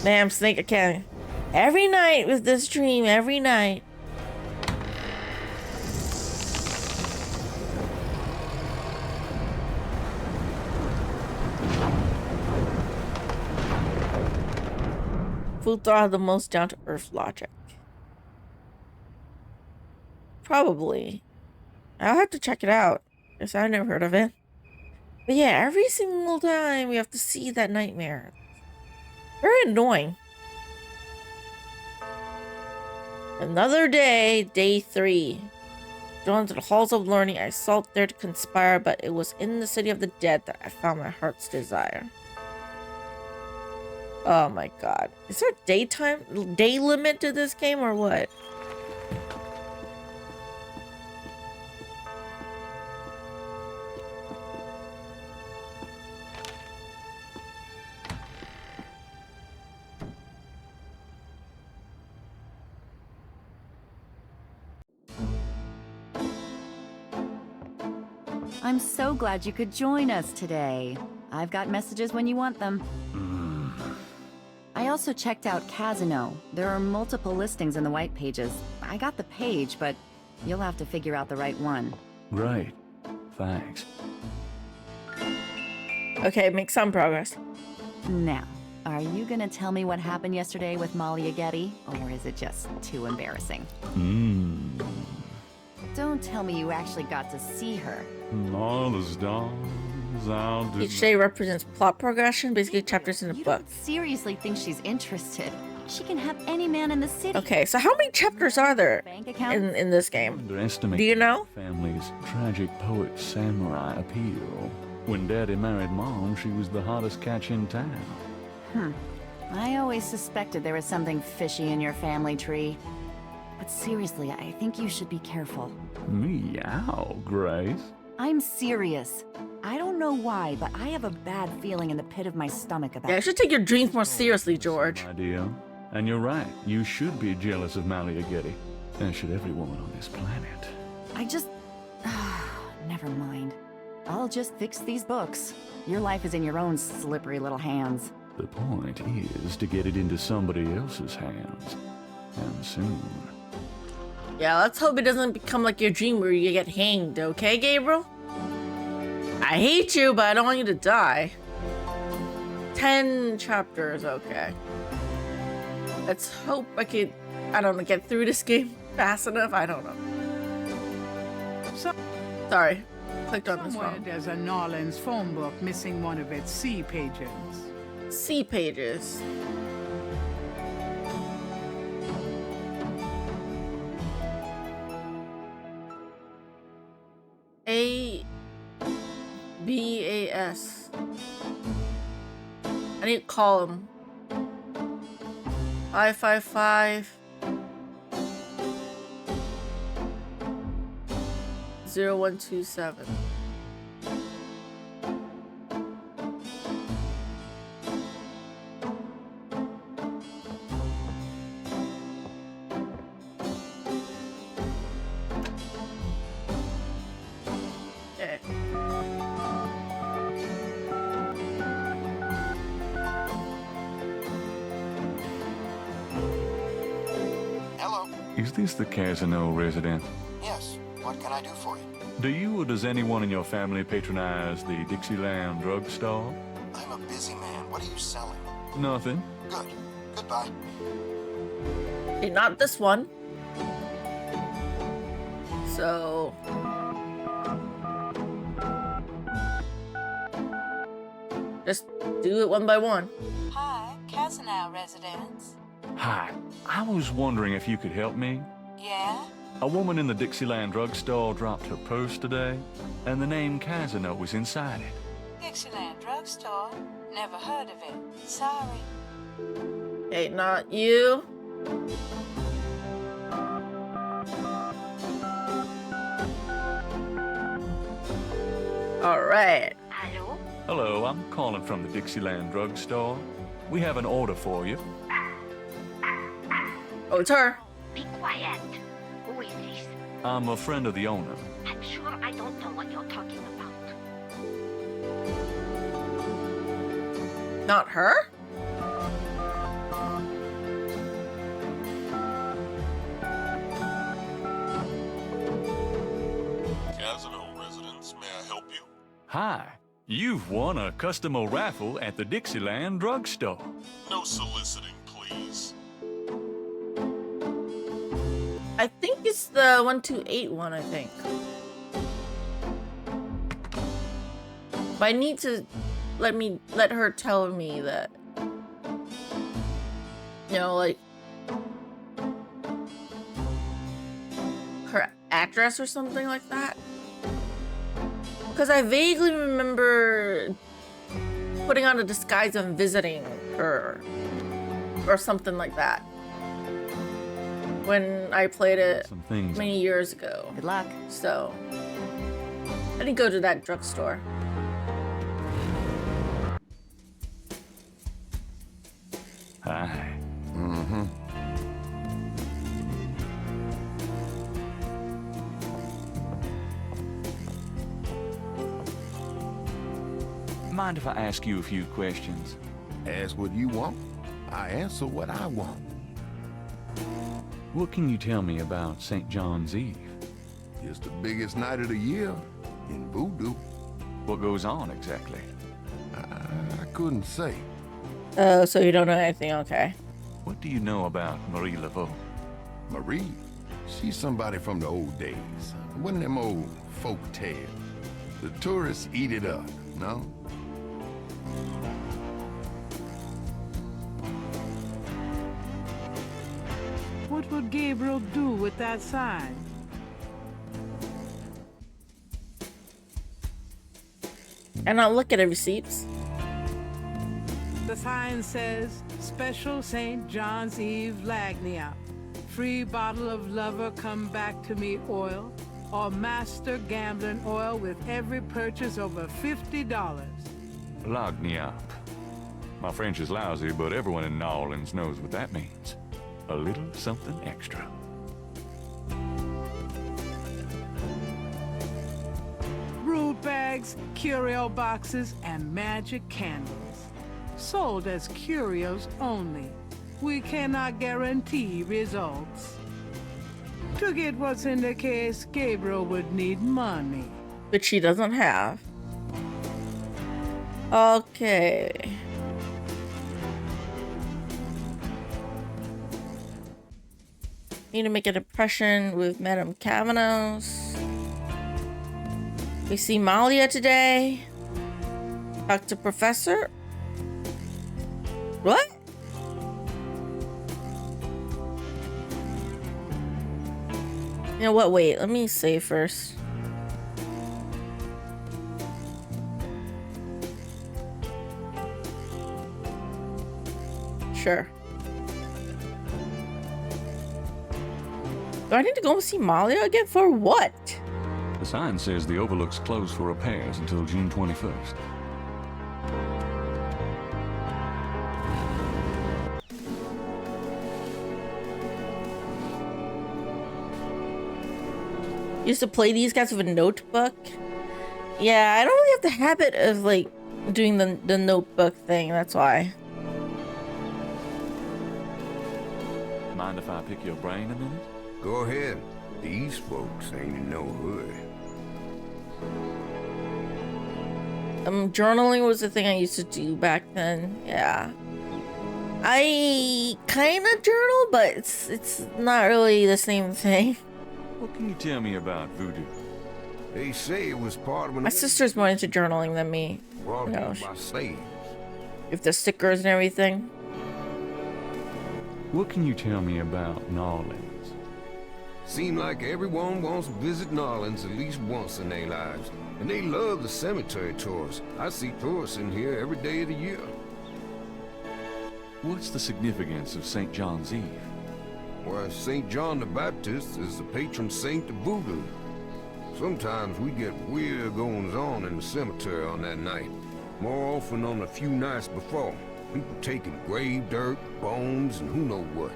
Damn, Snake, I can't. Every night with this dream, every night. Full Throttle had the most down-to-earth logic. Probably. I'll have to check it out, because I never heard of it. But yeah, every single time we have to see that nightmare. Very annoying. Another day, day 3. Drawn to the halls of learning, I sought there to conspire, but it was in the city of the dead that I found my heart's desire. Oh my god. Is there a day limit to this game or what? I'm so glad you could join us today. I've got messages when you want them. I also checked out Casino. There are multiple listings in the white pages. I got the page, but you'll have to figure out the right one. Great. Thanks. Okay, make some progress. Now, are you gonna tell me what happened yesterday with Malia Gedde, or is it just too embarrassing? Don't tell me you actually got to see her. All the stars out to... Each day represents plot progression, basically chapters in a You book. don't seriously think she's interested? She can have any man in the city. Okay, so how many chapters are there Bank account? in this game? Underestimate Do you know? the family's tragic poet samurai appeal. When Daddy married Mom, she was the hottest catch in town. I always suspected there was something fishy in your family tree. But seriously, I think you should be careful. Meow, Grace. I'm serious. I don't know why, but I have a bad feeling in the pit of my stomach about Yeah, you should take your dreams more seriously, George. Idea. And you're right. You should be jealous of Malia Gedde. As should every woman on this planet. I just... Never mind. I'll just fix these books. Your life is in your own slippery little hands. The point is to get it into somebody else's hands. And soon. Yeah, let's hope it doesn't become like your dream where you get hanged, okay, Gabriel? I hate you, but I don't want you to die. 10 chapters, okay. Let's hope I could, I don't know, get through this game fast enough. I don't know. Sorry, clicked on this Somewhere wrong. there's a Norland's phone book missing one of its C pages. C pages. A-B-A-S. I need to call him. 555 0127. Okay. Is this the Casino residence? Yes. What can I do for you? Do you or does anyone in your family patronize the Dixieland drugstore? I'm a busy man. What are you selling? Nothing. Good. Goodbye. Okay, not this one. So... just do it one by one. Hi, Casino residence. Hi. I was wondering if you could help me. Yeah? A woman in the Dixieland drugstore dropped her purse today, and the name Casino was inside it. Dixieland drugstore? Never heard of it. Sorry. Okay, not you. All right. Hello? Hello, I'm calling from the Dixieland drugstore. We have an order for you. Oh, it's her. Be quiet. Who is this? I'm a friend of the owner. I'm sure I don't know what you're talking about. Not her? Casino residents, may I help you? Hi. You've won a customer raffle at the Dixieland drugstore. No soliciting, please. I think it's the 128 one, I think. But I need to let her tell me that. You know, like her address or something like that. Because I vaguely remember putting on a disguise and visiting her or something like that when I played it many years ago. Good luck. So I didn't go to that drugstore. Hi. Mm-hmm. Mind if I ask you a few questions? Ask what you want. I answer what I want. What can you tell me about St. John's Eve? It's the biggest night of the year in voodoo. What goes on exactly? I couldn't say. Oh, so you don't know anything, okay. What do you know about Marie Laveau? Marie? She's somebody from the old days. One of them old folk tales. The tourists eat it up, no? What would Gabriel do with that sign? And I'll look at the receipts. The sign says, Special St. John's Eve Lagnia. Free bottle of lover come back to me oil, or master gambling oil with every purchase over $50. Lagniappe. My French is lousy, but everyone in New Orleans knows what that means. A little something extra. Brood bags, curio boxes, and magic candles. Sold as curios only. We cannot guarantee results. To get what's in the case, Gabriel would need money. Which she doesn't have. Okay. Need to make an impression with Madame Cavanagh's. We see Malia today. Talk to Professor. What? You know what? Wait, let me save first. Sure. Do I need to go see Malia again? For what? The sign says the Overlook's closed for repairs until June 21st. Used to play these guys with a notebook. Yeah, I don't really have the habit of like doing the notebook thing, that's why. Mind if I pick your brain a minute? Go ahead. These folks ain't in no hurry. Journaling was the thing I used to do back then. Yeah. I kind of journal, but it's not really the same thing. What can you tell me about voodoo? They say it was part of an... My sister's more into journaling than me. brought You know, here by slaves. with the stickers and everything. What can you tell me about New Orleans? Seem like everyone wants to visit New Orleans at least once in their lives. And they love the cemetery tours. I see tourists in here every day of the year. What's the significance of St. John's Eve? Well, St. John the Baptist is the patron saint of voodoo. Sometimes we get weird goings-on in the cemetery on that night. More often on a few nights before. People taking grave dirt, bones, and who knows what.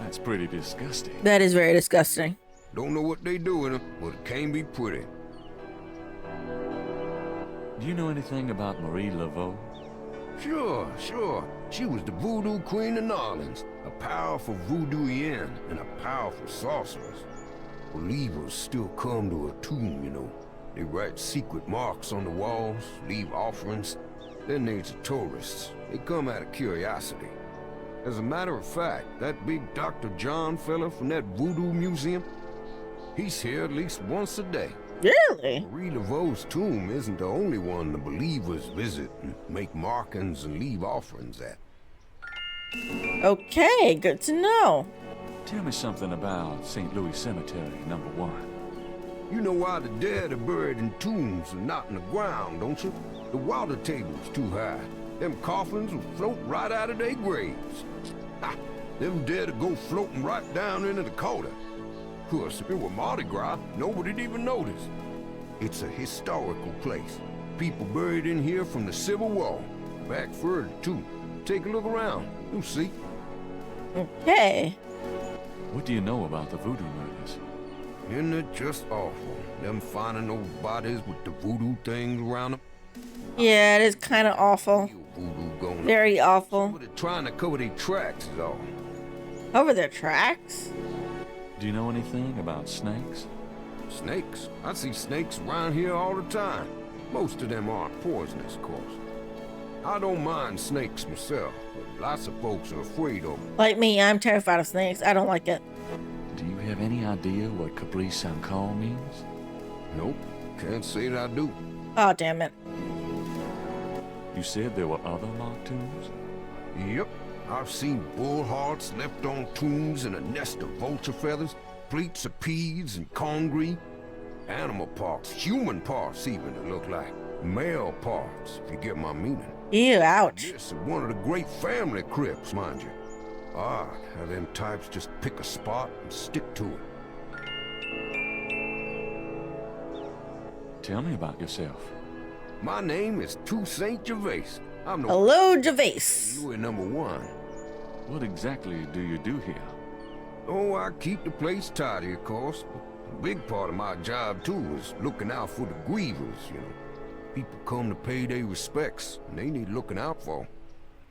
That's pretty disgusting. That is very disgusting. Don't know what they do in them, but it can be pretty. Do you know anything about Marie Laveau? Sure. She was the voodoo queen of New Orleans. A powerful voodooian and a powerful sorceress. Believers still come to her tomb, you know. They write secret marks on the walls, leave offerings. Then there's the tourists. They come out of curiosity. As a matter of fact, that big Dr. John fella from that voodoo museum, he's here at least once a day. Really? Marie Laveau's tomb isn't the only one the believers visit and make markings and leave offerings at. Okay, good to know. Tell me something about St. Louis Cemetery, number 1. You know why the dead are buried in tombs and not in the ground, don't you? The water table's too high. Them coffins will float right out of their graves. Ha! Them dead will go floating right down into the Coda. Of course, if it were Mardi Gras, nobody'd even notice. It's a historical place. People buried in here from the Civil War. Back further, too. Take a look around. You'll see. Okay. What do you know about the voodoo murders? Isn't it just awful? Them finding those bodies with the voodoo things around them? Yeah, it is kind of awful. Voodoo going Very awful. They're trying to cover their tracks is all. Over their tracks? Do you know anything about snakes? Snakes? I see snakes around here all the time. Most of them aren't poisonous, of course. I don't mind snakes myself, but lots of folks are afraid of them. Like me, I'm terrified of snakes. I don't like it. Do you have any idea what Capri San Call means? Nope, can't say that I do. Oh, damn it. You said there were other mock tombs? Yep, I've seen bull hearts left on tombs and a nest of vulture feathers, plates of peas and congreve, animal parts, human parts even, it look like. Male parts, if you get my meaning. Ew, ouch. This is one of the great family crypts, mind you. Odd how them types just pick a spot and stick to it. Tell me about yourself. My name is Toussaint Gervais. I'm the Hello, Gervais. Louis #1. What exactly do you do here? Oh, I keep the place tidy, of course. A big part of my job, too, is looking out for the grievers, you know. People come to pay their respects, and they need looking out for.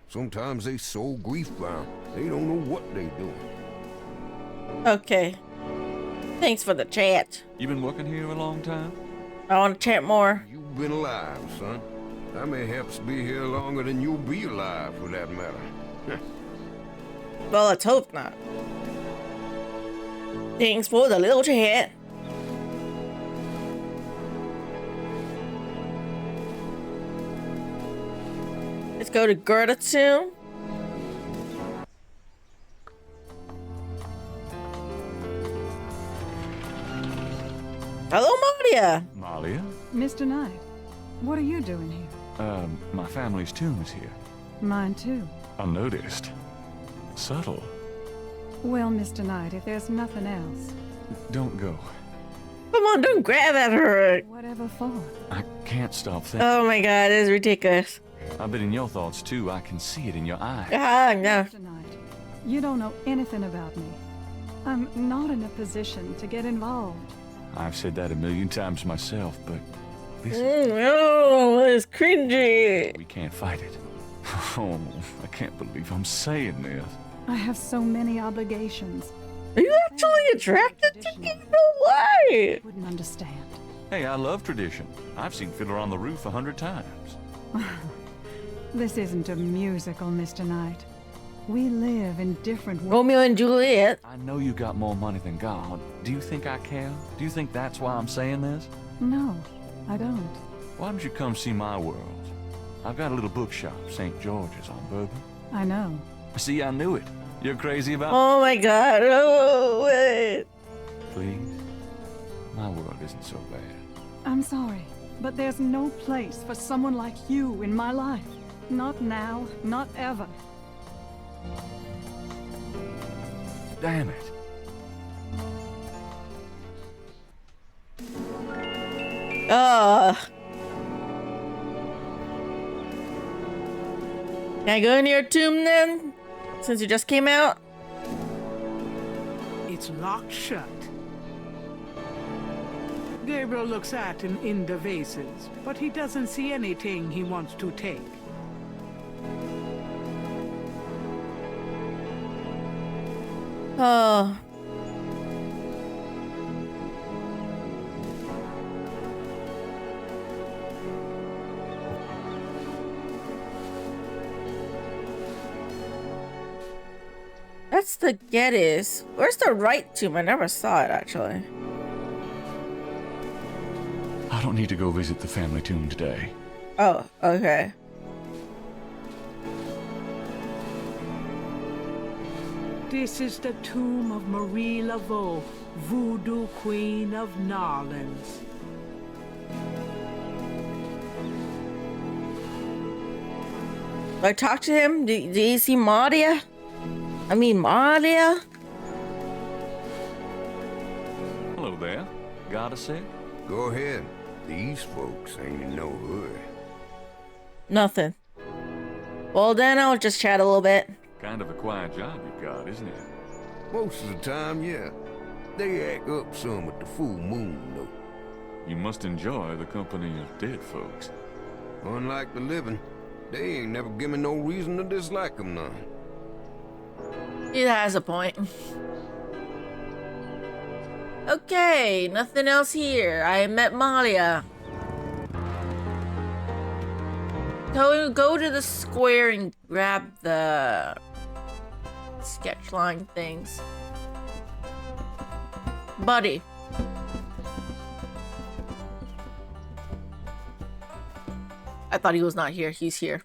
Sometimes they so grief-bound, they don't know what they doing. Okay. Thanks for the chat. You been working here a long time? I want to chat more. You've been alive, son. I may have to be here longer than you'll be alive, for that matter. Well, let's hope not. Thanks for the little chat. Let's go to Gedde tomb. Hello, Malia. Malia? Mr. Knight, what are you doing here? My family's tomb is here. Mine too. Unnoticed. Subtle. Well, Mr. Knight, if there's nothing else. Don't go. Come on, don't grab at her. Whatever for? I can't stop thinking. Oh my god, it is ridiculous. I bet in your thoughts too, I can see it in your eyes. Ah, no. Mr. Knight, you don't know anything about me. I'm not in a position to get involved. I've said that a million times myself, but this Oh, it's cringy. we can't fight it. Oh, I can't believe I'm saying this. I have so many obligations. Are you actually attracted to him? No way! Wouldn't understand. Hey, I love tradition. I've seen Fiddler on the Roof 100 times. This isn't a musical, Mr. Knight. We live in different worlds. Romeo and Juliet. I know you got more money than God. Do you think I care? Do you think that's why I'm saying this? No, I don't. Why don't you come see my world? I've got a little bookshop, St. George's on Bourbon. I know. See, I knew it. You're crazy about... Oh my god. Oh, wait. Please? My world isn't so bad. I'm sorry, but there's no place for someone like you in my life. Not now, not ever. Damn it. Can I go in your tomb then? Since you just came out? It's locked shut. Gabriel looks at and in the vases, but he doesn't see anything he wants to take. Oh. That's the Geddes. Where's the right tomb? I never saw it, actually. I don't need to go visit the family tomb today. Oh, okay. This is the tomb of Marie Laveau, voodoo queen of Narlands. Do I talk to him? Do you see Malia? Malia? Hello there. Got a sec? Go ahead. These folks ain't in no hurry. Nothing. Well, then I'll just chat a little bit. Kind of a quiet job you've got, isn't it? Most of the time, yeah. They act up some at the full moon, though. You must enjoy the company of dead folks. Unlike the living, they ain't never given no reason to dislike them none. He has a point. Okay, nothing else here. I met Malia. Go to the square and grab the sketch line things. Buddy. I thought he was not here. He's here.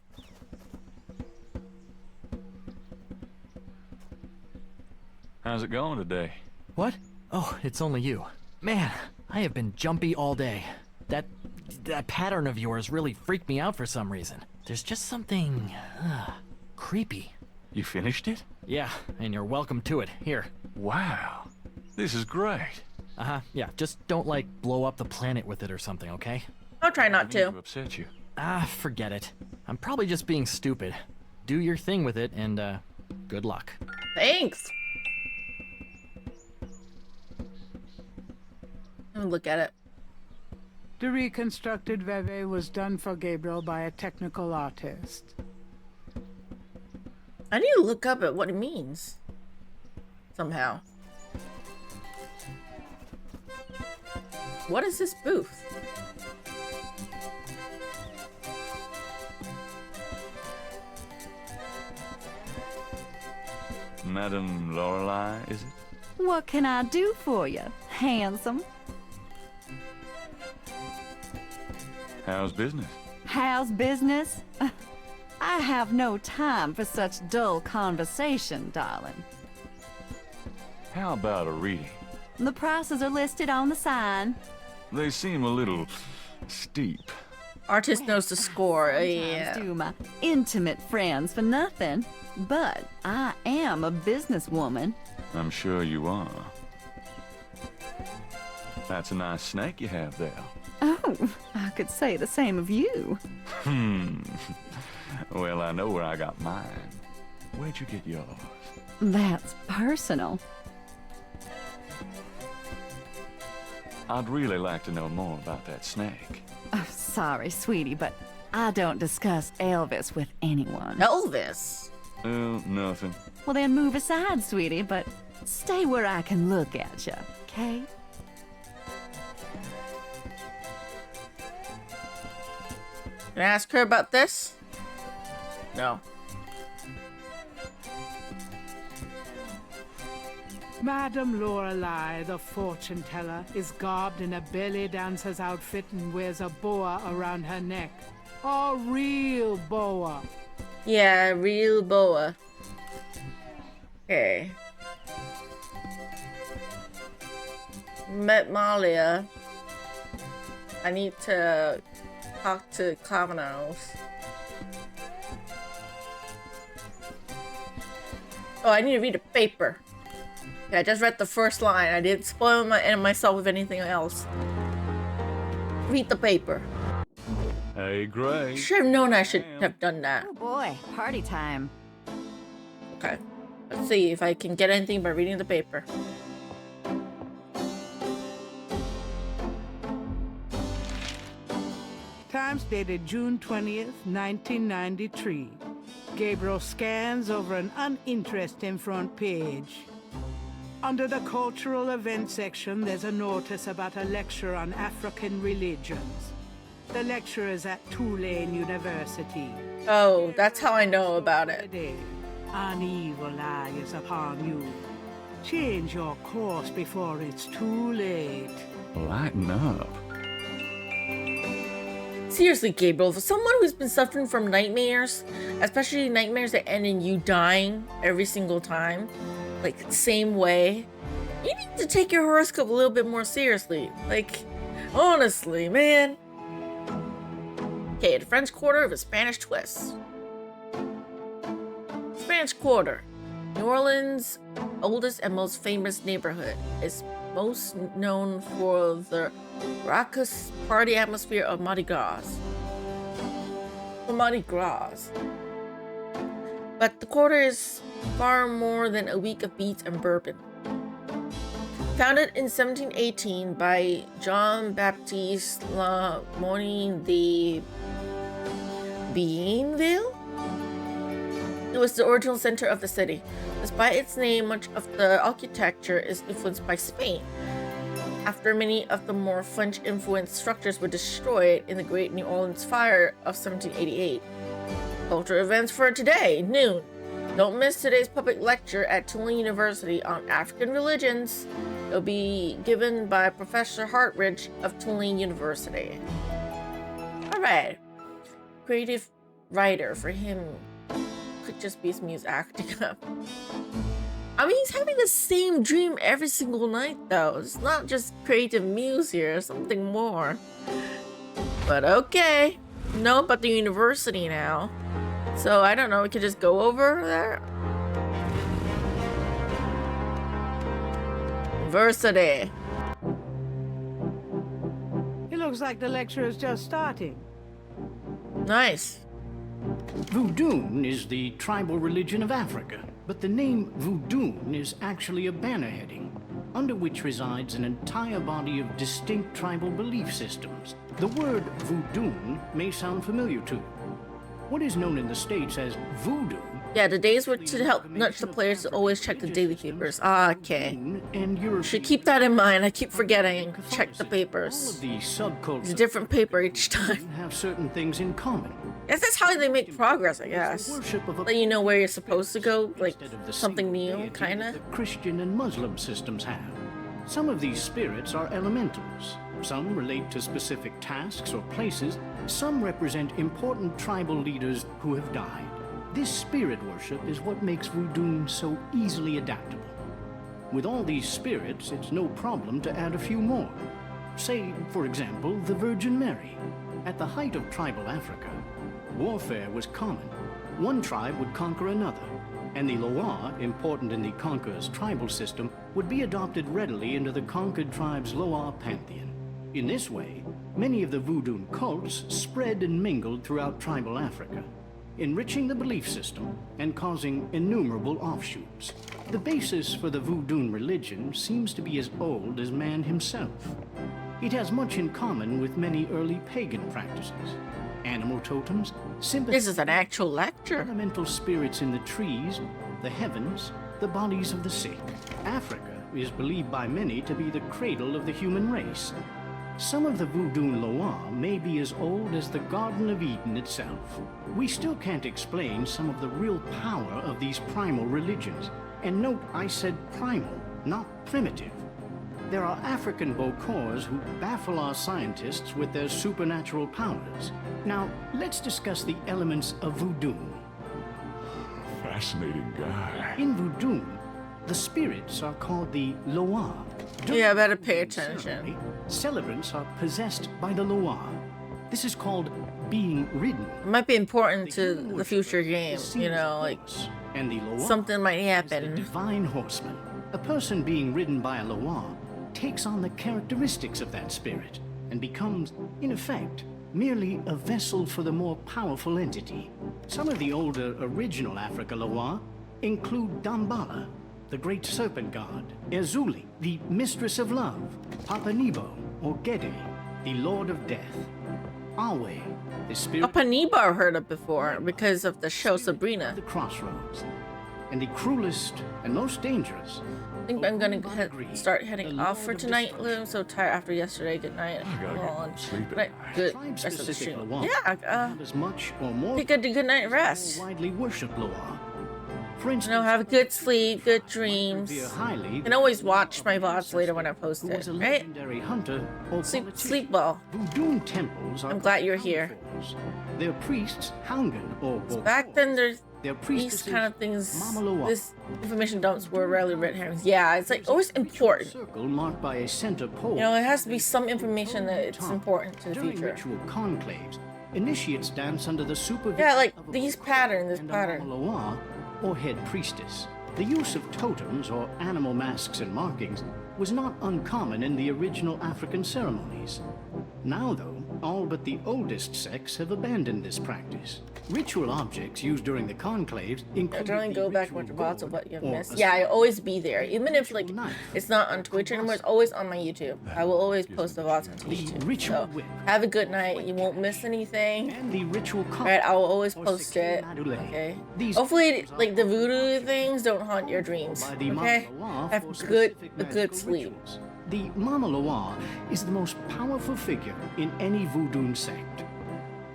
How's it going today? What? Oh, it's only you. Man, I have been jumpy all day. That pattern of yours really freaked me out for some reason. There's just something creepy. You finished it? Yeah, and you're welcome to it. Here. Wow. This is great. Uh-huh, yeah. Just don't, blow up the planet with it or something, okay? I'll try not to. Upset you. Forget it. I'm probably just being stupid. Do your thing with it, and, good luck. Thanks. Let me look at it. The reconstructed Veve was done for Gabriel by a technical artist. I need to look up at what it means. Somehow. What is this booth? Madame Lorelei, is it? What can I do for you, handsome? How's business? How's business? I have no time for such dull conversation, darling. How about a reading? The prices are listed on the sign. They seem a little steep. Artist knows the score. Yeah. Do my intimate friends for nothing, but I am a businesswoman. I'm sure you are. That's a nice snake you have there. Oh, I could say the same of you. Well, I know where I got mine. Where'd you get yours? That's personal. I'd really like to know more about that snake. Oh, sorry, sweetie, but I don't discuss Elvis with anyone. Elvis? Nothing. Well, then move aside, sweetie, but stay where I can look at you, okay? Can I ask her about this? No. Madame Lorelei, the fortune teller, is garbed in a belly dancer's outfit and wears a boa around her neck. A real boa. Yeah, real boa. Okay. Met Malia. I need to talk to Clavanos. Oh, I need to read a paper. Yeah, I just read the first line. I didn't spoil myself with anything else. Read the paper. Hey, Gray. Should have known I should have done that. Oh boy, party time. Okay. Let's see if I can get anything by reading the paper. Times dated June 20th, 1993. Gabriel scans over an uninteresting front page. Under the cultural events section, there's a notice about a lecture on African religions. The lecture is at Tulane University. Oh, that's how I know about it. An evil eye is upon you. Change your course before it's too late. Lighten up. Seriously, Gabriel, for someone who's been suffering from nightmares, especially nightmares that end in you dying every single time, like, same way, you need to take your horoscope a little bit more seriously. Like, honestly, man. Okay, the French Quarter of a Spanish twist. Spanish Quarter, New Orleans' oldest and most famous neighborhood, is most known for the raucous party atmosphere of Mardi Gras. But the quarter is far more than a week of beats and bourbon. Founded in 1718 by Jean-Baptiste La Moine de Bienville, it was the original center of the city. Despite its name, much of the architecture is influenced by Spain, after many of the more French-influenced structures were destroyed in the Great New Orleans Fire of 1788. Cultural events for today, noon. Don't miss today's public lecture at Tulane University on African religions. It'll be given by Professor Hartridge of Tulane University. Alright. Creative writer for him. Could just be me acting up. I mean, he's having the same dream every single night, though. It's not just creative muse here, something more. But okay. Know about the university now. So, I don't know, we could just go over there? University. It looks like the lecture is just starting. Nice. Voodoo is the tribal religion of Africa, but the name voodoo is actually a banner heading, under which resides an entire body of distinct tribal belief systems. The word voodoo may sound familiar to you. What is known in the States as voodoo. Yeah, the days were to help nudge the players to always check the daily papers. Ah, okay. Should keep that in mind. I keep forgetting. Check the papers. It's a different paper each time. Have certain things in common. Guess that's how they make progress, I guess. Let you know where you're supposed to go, like something new, kinda. The Christian and Muslim systems have. Some of these spirits are elementals. Some relate to specific tasks or places. Some represent important tribal leaders who have died. This spirit worship is what makes voodoo so easily adaptable. With all these spirits, it's no problem to add a few more. Say, for example, the Virgin Mary. At the height of tribal Africa, warfare was common. One tribe would conquer another, and the Loa, important in the conqueror's tribal system, would be adopted readily into the conquered tribe's Loa pantheon. In this way, many of the voodoo cults spread and mingled throughout tribal Africa, enriching the belief system and causing innumerable offshoots. The basis for the voodoo religion seems to be as old as man himself. It has much in common with many early pagan practices. animal totems, This is an actual lecture. Elemental spirits in the trees, the heavens, the bodies of the sick. Africa is believed by many to be the cradle of the human race. Some of the voodoo Loa may be as old as the Garden of Eden itself. We still can't explain some of the real power of these primal religions. And note, I said primal, not primitive. There are African Bokors who baffle our scientists with their supernatural powers. Now, let's discuss the elements of voodoo. Fascinating guy. In voodoo, the spirits are called the Loa. Yeah, I better pay attention. Celebrants are possessed by the Loa. This is called being ridden. It might be important to the future game, you know, like and the Loa something might is happen. the divine horseman. A person being ridden by a Loa takes on the characteristics of that spirit and becomes, in effect, merely a vessel for the more powerful entity. Some of the older original Africa Loa include Dambala, the great serpent god, Ezuli, the mistress of love, Papa Nebo, or Gedde, the lord of death, Awe, the spirit Papa Nebo I've heard of before because of the show Sabrina. the crossroads, and the cruelest and most dangerous. I think I'm gonna start heading off for tonight. I'm so tired after yesterday. Good night. Good rest of the stream. Yeah, as much or more take a good night rest. widely worshipped Loa. For You instance, know, have a good sleep, good dreams, and always watch my VODs later when I post who it, was a right? legendary hunter or Sleep well. Voodoo temples are I'm glad you're here. Their priests, Haungan or Back then, there's their these priestesses, kind of things, Mama Loa. this information dumps were rarely red herrings. Yeah, it's like always important. circle marked by a center pole. You know, it has to be some information that it's important to the During future. ritual conclaves, initiates dance under the supervision Yeah, like of a these Boko pattern, this and a pattern. Mama Loa, or head priestess. The use of totems or animal masks and markings was not uncommon in the original African ceremonies. Now, though, all but the oldest sects have abandoned this practice. Ritual objects used during the conclaves I include generally go back with the bots of what you've missed. Yeah, I always be there. Even if like it's not on Twitch anymore, it's always on my YouTube. I will always post the VODs onto YouTube. So have a good night. You won't miss anything. And the ritual Alright, I will always post it. Okay. Hopefully like the voodoo things don't haunt your dreams. Okay? Have a good sleep. The Mama Loa is the most powerful figure in any voodoo sect.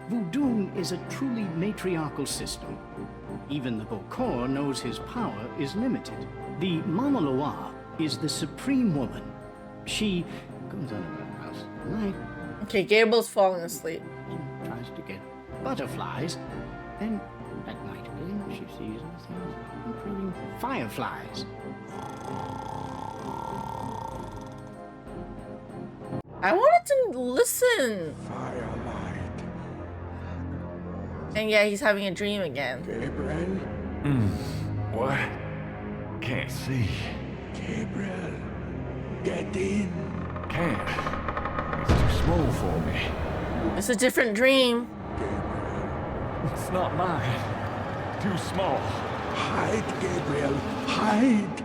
Voodoo is a truly matriarchal system. Even the Bokor knows his power is limited. The Mama Loa is the supreme woman. She comes out of her house at night. Okay, Gabriel's falling asleep. She tries to get butterflies, and at night again she sees things, including fireflies. I wanted to listen. And yeah, he's having a dream again. Gabriel? What? Can't see. Gabriel, get in. Can't. It's too small for me. It's a different dream. It's not mine. Too small. Hide, Gabriel, hide.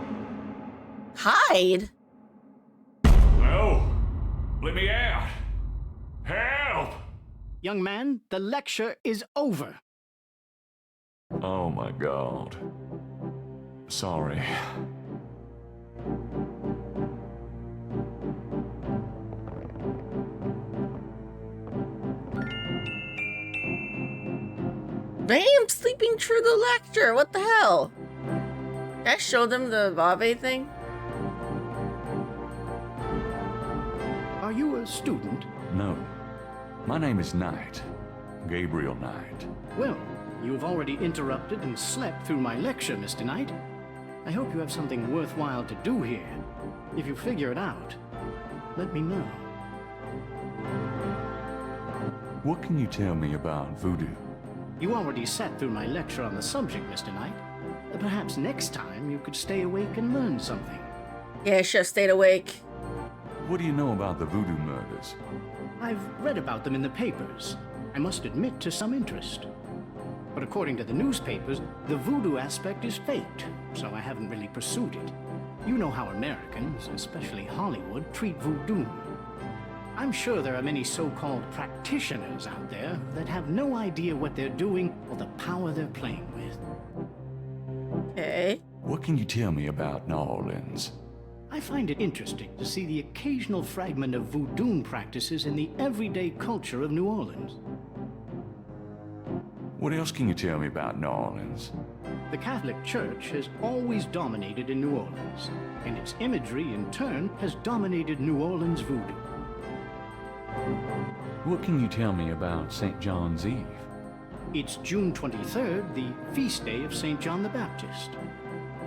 Hide? No! Let me out! Help! Young man, the lecture is over. Oh my god. Sorry. Damn, sleeping through the lecture. What the hell? Did I show them the Vave thing? Are you a student? No. My name is Knight. Gabriel Knight. Well, you've already interrupted and slept through my lecture, Mr. Knight. I hope you have something worthwhile to do here. If you figure it out, let me know. What can you tell me about voodoo? You already sat through my lecture on the subject, Mr. Knight. Perhaps next time you could stay awake and learn something. Yeah, I should have stayed awake. What do you know about the voodoo murders? I've read about them in the papers. I must admit to some interest. But according to the newspapers, the voodoo aspect is faked, so I haven't really pursued it. You know how Americans, especially Hollywood, treat voodoo. I'm sure there are many so-called practitioners out there that have no idea what they're doing or the power they're playing with. Okay. What can you tell me about New Orleans? I find it interesting to see the occasional fragment of voodoo practices in the everyday culture of New Orleans. What else can you tell me about New Orleans? The Catholic Church has always dominated in New Orleans, and its imagery, in turn, has dominated New Orleans voodoo. What can you tell me about St. John's Eve? It's June 23rd, the feast day of St. John the Baptist.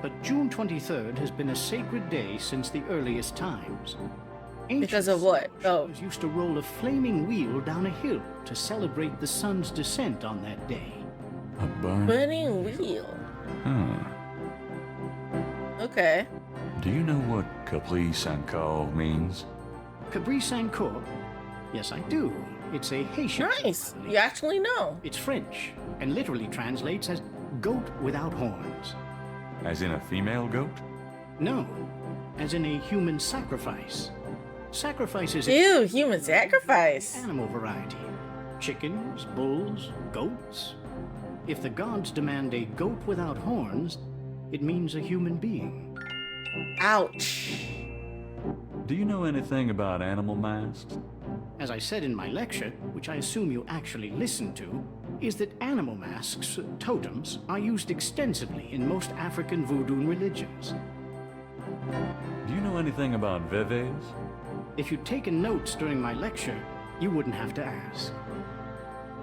But June 23rd has been a sacred day since the earliest times. Because of what? Oh. Used to roll a flaming wheel down a hill to celebrate the sun's descent on that day. A burning wheel? Huh. Okay. Do you know what Capri Saint-Cor means? Capri Saint-Cor? Yes, I do. It's a Haitian. Nice. You actually know. It's French and literally translates as goat without horns. As in a female goat? No, as in a human sacrifice. Sacrifices. Ew, human sacrifice. Animal variety. Chickens, bulls, goats. If the gods demand a goat without horns, it means a human being. Ouch. Do you know anything about animal masks? As I said in my lecture, which I assume you actually listened to, is that animal masks, totems, are used extensively in most African voodoo religions. Do you know anything about veves? If you'd taken notes during my lecture, you wouldn't have to ask.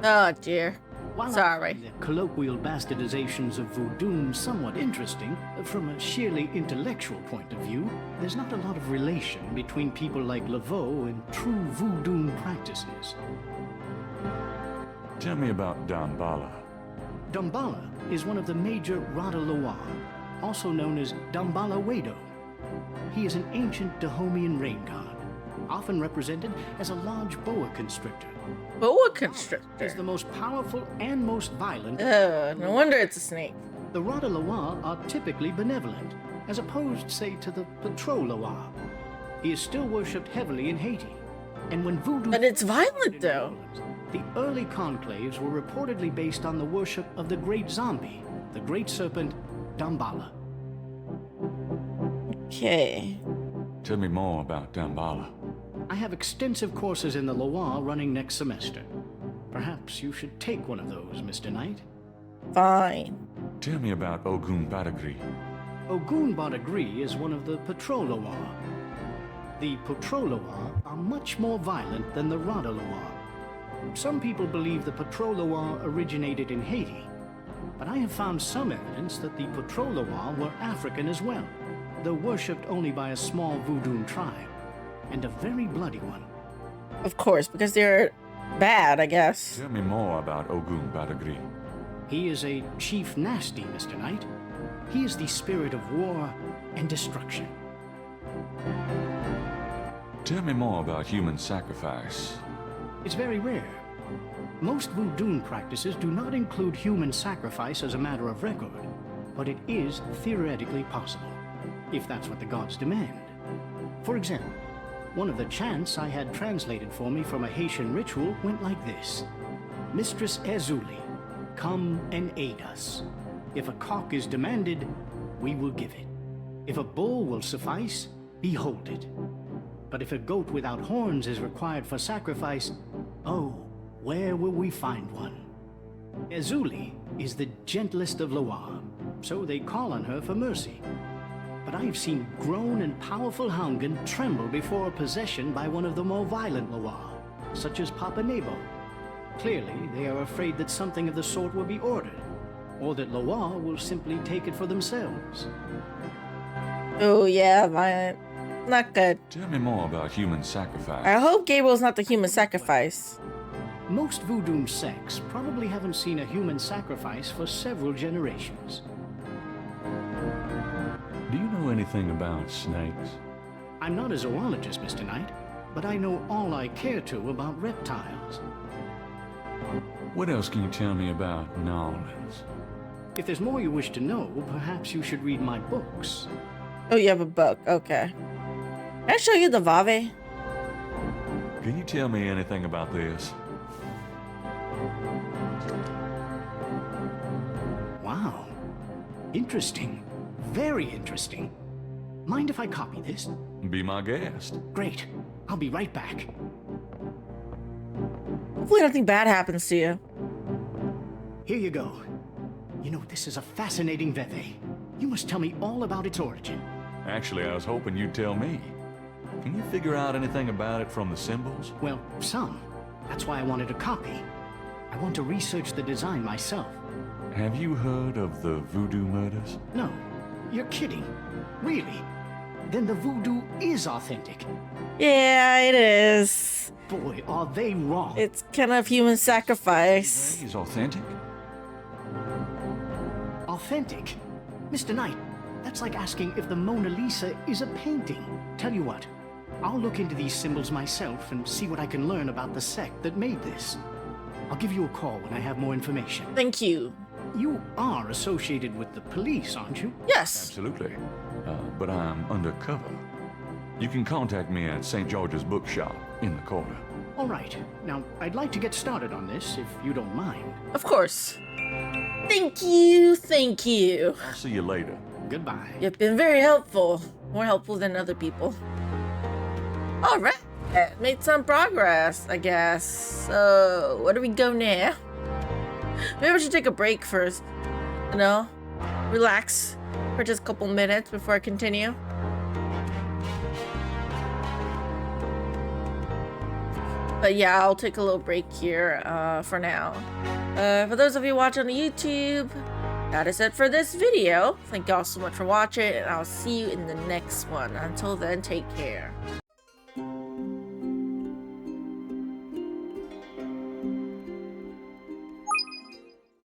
Oh dear. While sorry. I find the colloquial bastardizations of voodoo somewhat interesting, from a sheerly intellectual point of view, there's not a lot of relation between people like Laveau and true voodoo practices. Tell me about Damballa. Damballa is one of the major Rada Loa, also known as Damballa Wedo. He is an ancient Dahomean rain god, often represented as a large boa constrictor. Boa constrictor is the most powerful and most violent. No wonder it's a snake. The Rada Loa are typically benevolent, as opposed, say, to the Patrol Loa. He is still worshipped heavily in Haiti, and when voodoo. But it's violent, though. The early conclaves were reportedly based on the worship of the great zombie, the great serpent Damballa. Okay. Tell me more about Damballa. I have extensive courses in the Loire running next semester. Perhaps you should take one of those, Mr. Knight. Fine. Tell me about Ogun Badagri. Ogun Badagri is one of the Patrol Loire. The Patrol Loire are much more violent than the Rada Loire. Some people believe the Patrol Loire originated in Haiti, but I have found some evidence that the Patrol Loire were African as well, though worshipped only by a small voodoo tribe, and a very bloody one. Of course, because they're bad, I guess. Tell me more about Ogun Badagri. He is a chief nasty, Mr. Knight. He is the spirit of war and destruction. Tell me more about human sacrifice. It's very rare. Most voodoo practices do not include human sacrifice as a matter of record, but it is theoretically possible, if that's what the gods demand. For example, one of the chants I had translated for me from a Haitian ritual went like this. Mistress Ezuli, come and aid us. If a cock is demanded, we will give it. If a bull will suffice, behold it. But if a goat without horns is required for sacrifice, oh, where will we find one? Ezuli is the gentlest of Loire, so they call on her for mercy. But I have seen grown and powerful Houngan tremble before a possession by one of the more violent Loire, such as Papa Nebo. Clearly, they are afraid that something of the sort will be ordered, or that Loire will simply take it for themselves. Oh yeah, violent. Not good. Tell me more about human sacrifice. I hope Gabriel's not the human sacrifice. Most voodoo sects probably haven't seen a human sacrifice for several generations. Do you know anything about snakes? I'm not a zoologist, Mr. Knight, but I know all I care to about reptiles. What else can you tell me about New Orleans? If there's more you wish to know, perhaps you should read my books. Oh, you have a book. Okay. Can I show you the Vave? Can you tell me anything about this? Wow. Interesting. Very interesting. Mind if I copy this? Be my guest. Great. I'll be right back. Hopefully nothing bad happens to you. Here you go. You know, this is a fascinating Veve. You must tell me all about its origin. Actually, I was hoping you'd tell me. Can you figure out anything about it from the symbols? Well, some. That's why I wanted a copy. I want to research the design myself. Have you heard of the voodoo murders? No. You're kidding. Really? Then the voodoo is authentic. Yeah, it is. Boy, are they wrong. It's kind of human sacrifice. Is authentic? Authentic? Mr. Knight, that's like asking if the Mona Lisa is a painting. Tell you what, I'll look into these symbols myself and see what I can learn about the sect that made this. I'll give you a call when I have more information. Thank you. You are associated with the police, aren't you? Yes. Absolutely. But I'm undercover. You can contact me at St. George's Bookshop in the quarter. All right. Now, I'd like to get started on this, if you don't mind. Of course. Thank you, thank you. I'll see you later. Goodbye. You've been very helpful. More helpful than other people. All right. Made some progress, I guess. So, where do we go now? Maybe I should take a break first. You know? Relax for just a couple minutes before I continue. But yeah, I'll take a little break here for now. For those of you watching on YouTube, that is it for this video. Thank y'all so much for watching, and I'll see you in the next one. Until then, take care.